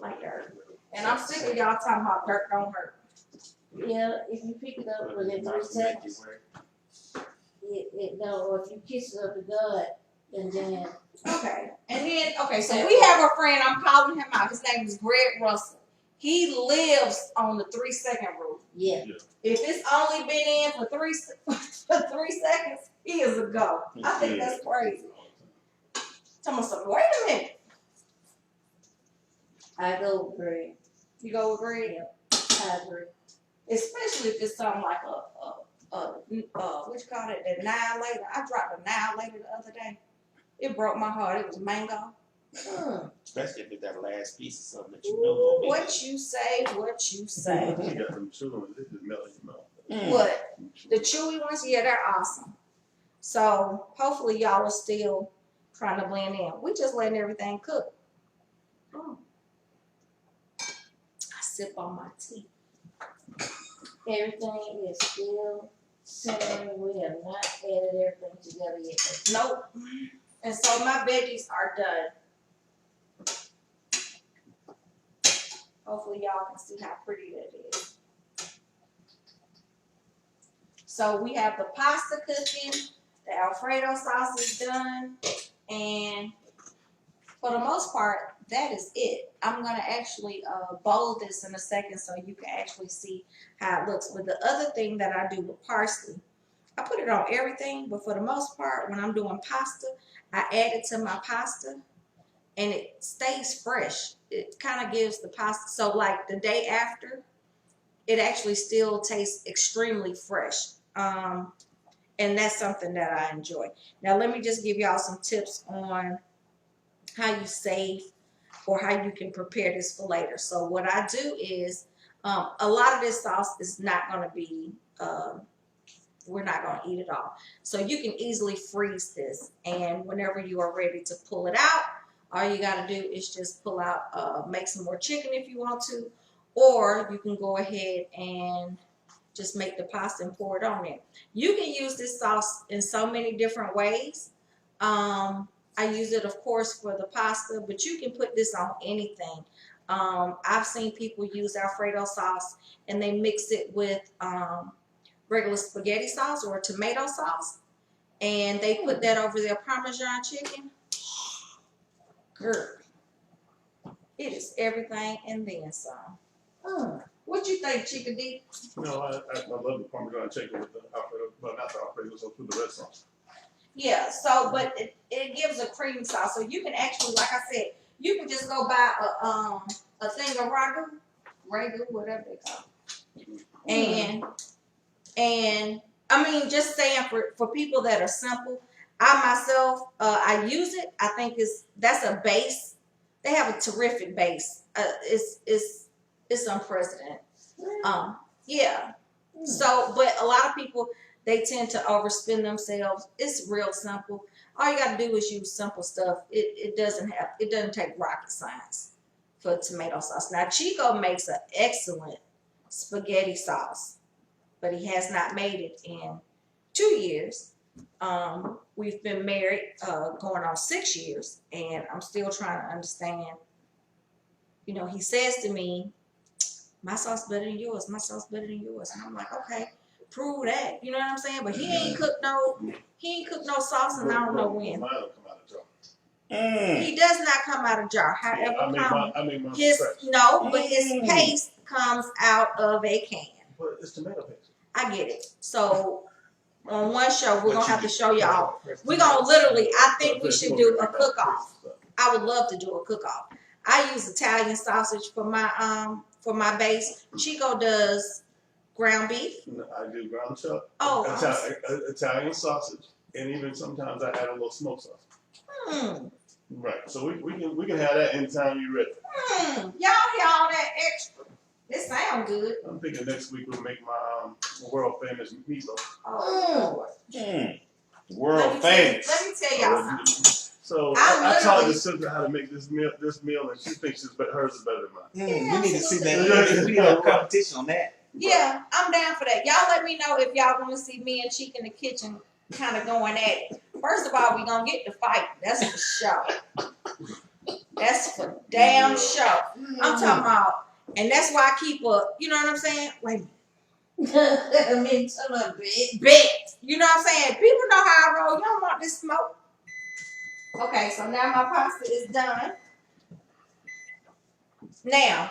Speaker 2: Like dirt. And I'm sick of y'all talking about dirt don't hurt.
Speaker 4: Yeah, if you pick it up within 3 seconds, it don't, or if you kiss it up the gut, and then.
Speaker 2: Okay. And then, so we have a friend, I'm calling him out. His name is Greg Russell. He lives on the 3-second rule.
Speaker 4: Yeah.
Speaker 2: If it's only been in for for 3 seconds, he is a go. I think that's crazy. Tell me something. Wait a minute.
Speaker 4: I go with Greg.
Speaker 2: You go with Greg?
Speaker 4: I agree.
Speaker 2: Especially if it's something like what you call it, the annihilator. I dropped an annihilator the other day. It broke my heart. It was mango.
Speaker 5: Especially if it's that last piece of something that you know.
Speaker 2: What you say, what you say.
Speaker 6: You got them chewing ones, it just melt in your mouth.
Speaker 2: What? The chewy ones, yeah, they're awesome. So hopefully y'all are still trying to blend in. We just letting everything cook. I sip on my tea.
Speaker 4: Everything is still simmering. We have not added everything together yet.
Speaker 2: Nope. And so my veggies are done. Hopefully y'all can see how pretty that is. So we have the pasta cooking, the Alfredo sauce is done, and for the most part, that is it. I'm gonna actually bowl this in a second so you can actually see how it looks. But the other thing that I do with parsley, I put it on everything, but for the most part, when I'm doing pasta, I add it to my pasta and it stays fresh. It kind of gives the pasta, so like the day after, it actually still tastes extremely fresh. And that's something that I enjoy. Now let me just give y'all some tips on how you save or how you can prepare this for later. So what I do is, a lot of this sauce is not going to be, we're not going to eat it all. So you can easily freeze this, and whenever you are ready to pull it out, all you got to do is just pull out, make some more chicken if you want to, or you can go ahead and just make the pasta and pour it on there. You can use this sauce in so many different ways. I use it, of course, for the pasta, but you can put this on anything. I've seen people use Alfredo sauce and they mix it with regular spaghetti sauce or tomato sauce, and they put that over their Parmesan chicken. Girl, it is everything and then some. What you think, Chica D?
Speaker 6: No, I love the Parmesan chicken with the Alfredo, but not the Alfredo, so through the red sauce.
Speaker 2: Yeah, so, but it gives a cream sauce. So you can actually, like I said, you can just go buy a thing of ragu, whatever they call it. And I mean, just saying for people that are simple, I myself, I use it. I think that's a base. They have a terrific base. It's unprecedented. Yeah. So, but a lot of people, they tend to overspend themselves. It's real simple. All you got to do is use simple stuff. It doesn't take rocket science for tomato sauce. Now, Chico makes an excellent spaghetti sauce, but he has not made it in 2 years. We've been married going on 6 years, and I'm still trying to understand. You know, he says to me, my sauce better than yours, my sauce better than yours. And I'm like, okay, prove that. You know what I'm saying? But he ain't cooked no sauce, and I don't know when.
Speaker 6: Mine will come out of jar.
Speaker 2: He does not come out of jar. However,
Speaker 6: I make mine
Speaker 2: his
Speaker 6: fresh.
Speaker 2: but his paste comes out of a can.
Speaker 6: But it's tomato paste.
Speaker 2: I get it. So on one show, we're gonna have to show y'all. We're gonna literally. I think we should do a cook-off. I would love to do a cook-off. I use Italian sausage for my base. Chico does ground beef.
Speaker 6: I do ground chuck.
Speaker 2: Oh,
Speaker 6: Italian sausage, and even sometimes I add a little smoked sauce. Right. So we can have that anytime you're ready.
Speaker 2: Y'all hear all that extra? It sounds good.
Speaker 6: I'm thinking next week we'll make my world famous meatloaf.
Speaker 2: Oh,
Speaker 5: World famous.
Speaker 2: Let me tell y'all something.
Speaker 6: So I taught this sister how to make this meal, and she thinks hers is better than mine.
Speaker 5: We need to see that. We need a competition on that.
Speaker 2: Yeah, I'm down for that. Y'all let me know if y'all want to see me and Cheek in the kitchen kind of going at it. First of all, we going to get to fight. That's for sure. That's for damn sure. I'm talking about, and that's why I keep you know what I'm saying? Wait a minute.
Speaker 4: A little bit.
Speaker 2: Bet. You know what I'm saying? People know how I roll. You don't want this smoke. Okay, so now my pasta is done. Now,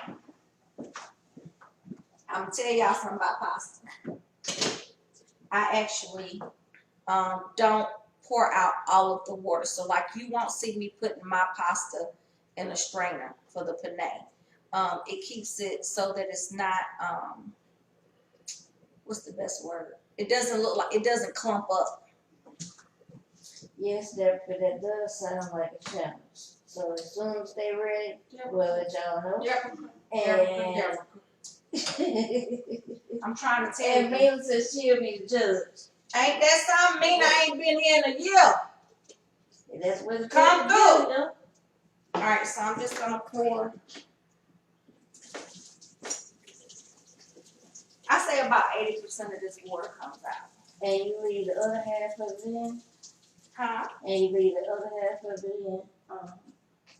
Speaker 2: I'm gonna tell y'all something about pasta. I actually don't pour out all of the water. So like you won't see me putting my pasta in a strainer for the penne. It keeps it so that it's not what's the best word? It doesn't look like, it doesn't clump up.
Speaker 4: Yes, but that does sound like a challenge. So as soon as they ready, we'll let y'all know. And
Speaker 2: I'm trying to tell
Speaker 4: and
Speaker 2: you.
Speaker 4: Mila says she'll be the judge.
Speaker 2: Ain't that something mean? I ain't been here in a year.
Speaker 4: And that's what it's
Speaker 2: Come
Speaker 4: gonna
Speaker 2: through.
Speaker 4: do, you know?
Speaker 2: All right, so I'm just gonna pour. I say about 80% of this water comes out.
Speaker 4: And you leave the other half of it in.
Speaker 2: Huh?
Speaker 4: And you leave the other half of it in.
Speaker 6: And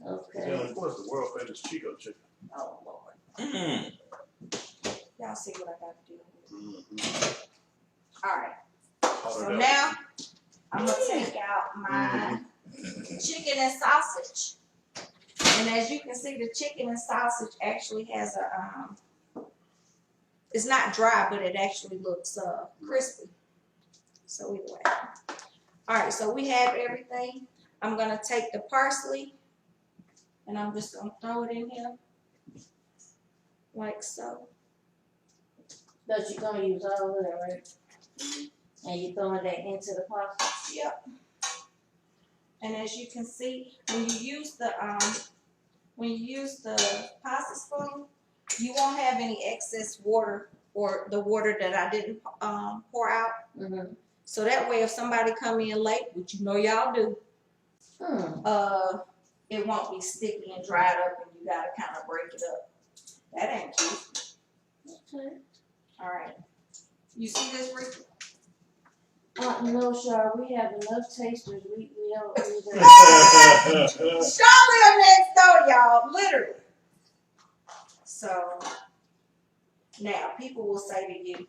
Speaker 4: Okay.
Speaker 6: of course, the world famous Chico chicken.
Speaker 2: Oh Lord.
Speaker 5: Mm.
Speaker 2: Y'all see what I got to do with.
Speaker 6: Mm-hmm.
Speaker 2: All right.
Speaker 6: Oh,
Speaker 2: So
Speaker 6: no.
Speaker 2: now I'm gonna take out my chicken and sausage. And as you can see, the chicken and sausage actually has a it's not dry, but it actually looks crispy. So either way. All right, so we have everything. I'm gonna take the parsley and I'm just gonna throw it in here like so.
Speaker 4: But you're gonna use all of that, right? And you're throwing that into the pasta?
Speaker 2: Yep. And as you can see, when you use the pasta spoon, you won't have any excess water or the water that I didn't pour out.
Speaker 4: Mm-hmm.
Speaker 2: So that way, if somebody come in late, which you know y'all do, it won't be sticky and dried up, and you gotta kind of break it up. That ain't cute.
Speaker 4: Okay.
Speaker 2: All right. You see this, Rachel?
Speaker 4: No, Char, we have enough tasters. We don't need
Speaker 2: Charlie on next door, y'all, literally. So now people will say to you,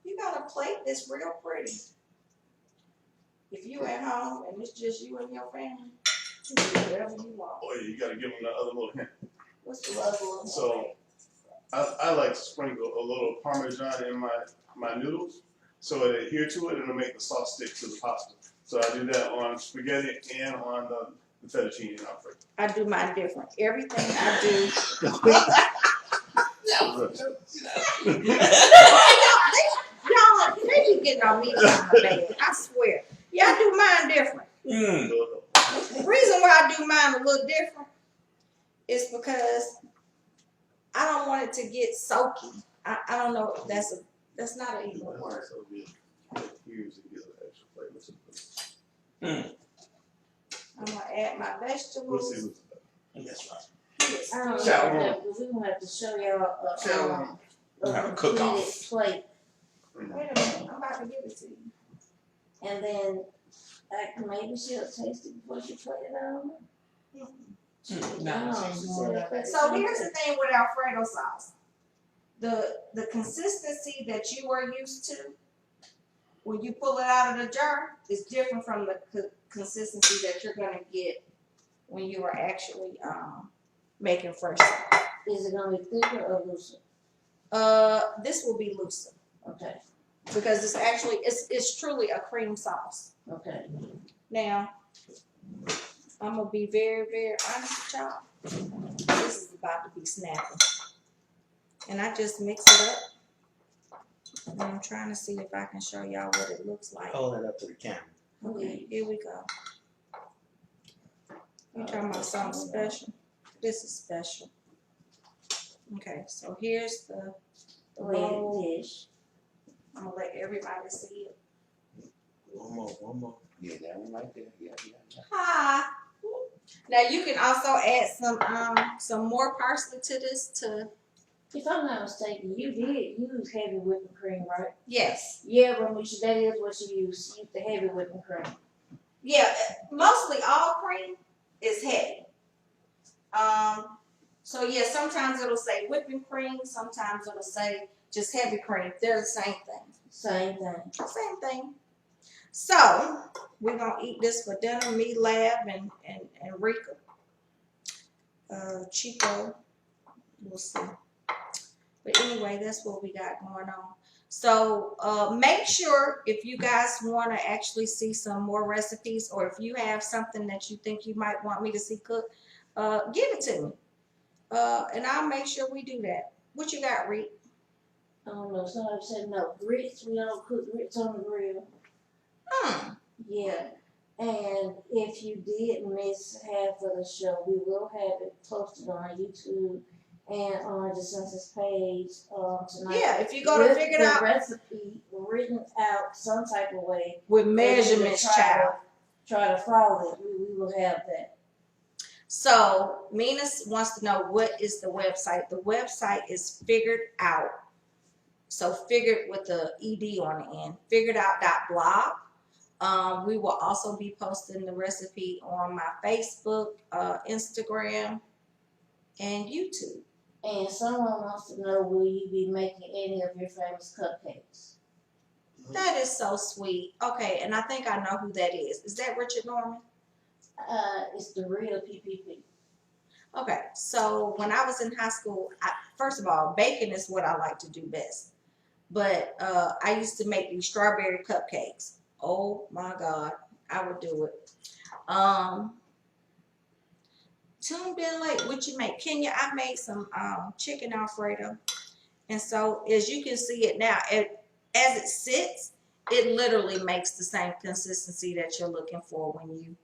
Speaker 2: "You got a plate that's real pretty." If you at home and it's just you and your family, you do whatever you want.
Speaker 6: Boy, you gotta give them the other little hint.
Speaker 2: What's the other one?
Speaker 6: So I like to sprinkle a little Parmesan in my noodles so it adhere to it and it'll make the sauce stick to the pasta. So I do that on spaghetti and on the fettuccine Alfredo.
Speaker 2: I do mine different. Everything I do. Y'all, they keep getting on me about my bad. I swear. Y'all do mine different.
Speaker 5: Mm.
Speaker 2: The reason why I do mine a little different is because I don't want it to get soaky. I don't know if that's not an even word.
Speaker 6: So good. Here's the extra flavor to the
Speaker 5: Mm.
Speaker 2: I'm gonna add my
Speaker 6: We'll
Speaker 2: vegetables.
Speaker 6: see what's
Speaker 5: That's right.
Speaker 2: Yes.
Speaker 4: I don't
Speaker 5: Shower
Speaker 4: know,
Speaker 5: room.
Speaker 4: but we're gonna have to show y'all
Speaker 6: Shower
Speaker 4: a
Speaker 5: Have a cook-off.
Speaker 4: completed plate.
Speaker 2: Wait a minute, I'm about to give it to you.
Speaker 4: And then maybe she'll taste it before she put it on.
Speaker 5: Nah,
Speaker 2: So here's the thing with Alfredo sauce. The consistency that you are used to when you pull it out of the jar is different from the consistency that you're gonna get when you are actually making fresh sauce.
Speaker 4: Is it gonna be thicker or looser?
Speaker 2: This will be looser
Speaker 4: Okay,
Speaker 2: because it's truly a cream sauce.
Speaker 4: okay.
Speaker 2: Now, I'm gonna be very, very honest with y'all. This is about to be snappy. And I just mix it up. And I'm trying to see if I can show y'all what it looks like.
Speaker 5: Hold it up to the camera.
Speaker 2: Okay, here we go. You talking about something special? This is special. Okay, so here's the bowl.
Speaker 4: Plated dish.
Speaker 2: I'm gonna let everybody see it.
Speaker 5: One more. Yeah, that one right there. Yeah.
Speaker 2: Hi. Now you can also add some more parsley to this to
Speaker 4: If I'm not mistaken, you did use heavy whipping cream, right?
Speaker 2: yes.
Speaker 4: Yeah, Ramusha, that is what you use. You use the heavy whipping cream.
Speaker 2: Yeah, mostly all cream is heavy. So yeah, sometimes it'll say whipping cream, sometimes it'll say just heavy cream. They're the same thing.
Speaker 4: Same thing.
Speaker 2: Same thing. So we're gonna eat this for dinner, me, Lab, and Rika. Chico, we'll see. But anyway, that's what we got going on. So make sure if you guys want to actually see some more recipes, or if you have something that you think you might want me to see cooked, give it to me. And I'll make sure we do that. What you got, Reed?
Speaker 4: I don't know, somebody said no, grits, we don't cook grits on the grill.
Speaker 2: Hmm.
Speaker 4: Yeah, and if you did miss half of the show, we will have it posted on YouTube and on Jacinta's page tonight.
Speaker 2: Yeah, if you go to
Speaker 4: with
Speaker 2: figure it
Speaker 4: the
Speaker 2: out
Speaker 4: recipe written out some type of way.
Speaker 2: with
Speaker 4: for you to
Speaker 2: measurements, child.
Speaker 4: Try to follow it. We will have that.
Speaker 2: So Mina wants to know what is the website. The website is Figured Out. So figured with the ed on the end. Figuredout.blog. We will also be posting the recipe on my Facebook, Instagram, and YouTube.
Speaker 4: And someone wants to know, will you be making any of your famous cupcakes?
Speaker 2: That is so sweet. Okay, and I think I know who that is. Is that Richard Norman?
Speaker 4: It's the real PPP.
Speaker 2: Okay, so when I was in high school, first of all, baking is what I like to do best. But I used to make these strawberry cupcakes. Oh my God, I would do it. Tune been late. What you make? Kenya, I made some chicken Alfredo. And so as you can see it now, as it sits, it literally makes the same consistency that you're looking for when you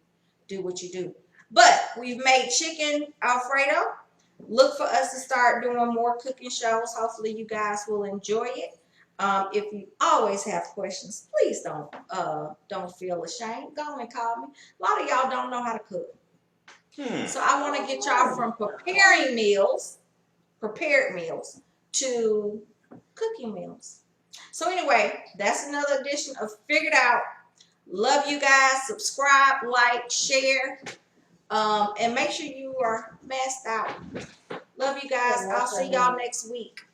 Speaker 2: do what you do. But we've made chicken Alfredo. Look for us to start doing more cooking shows. Hopefully you guys will enjoy it. If you always have questions, please don't feel ashamed. Go and call me. A lot of y'all don't know how to cook. So I want to get y'all from prepared meals to cooking meals. So anyway, that's another edition of Figured Out. Love you guys. Subscribe, like, share, and make sure you are masked out. Love you guys. I'll see y'all next week.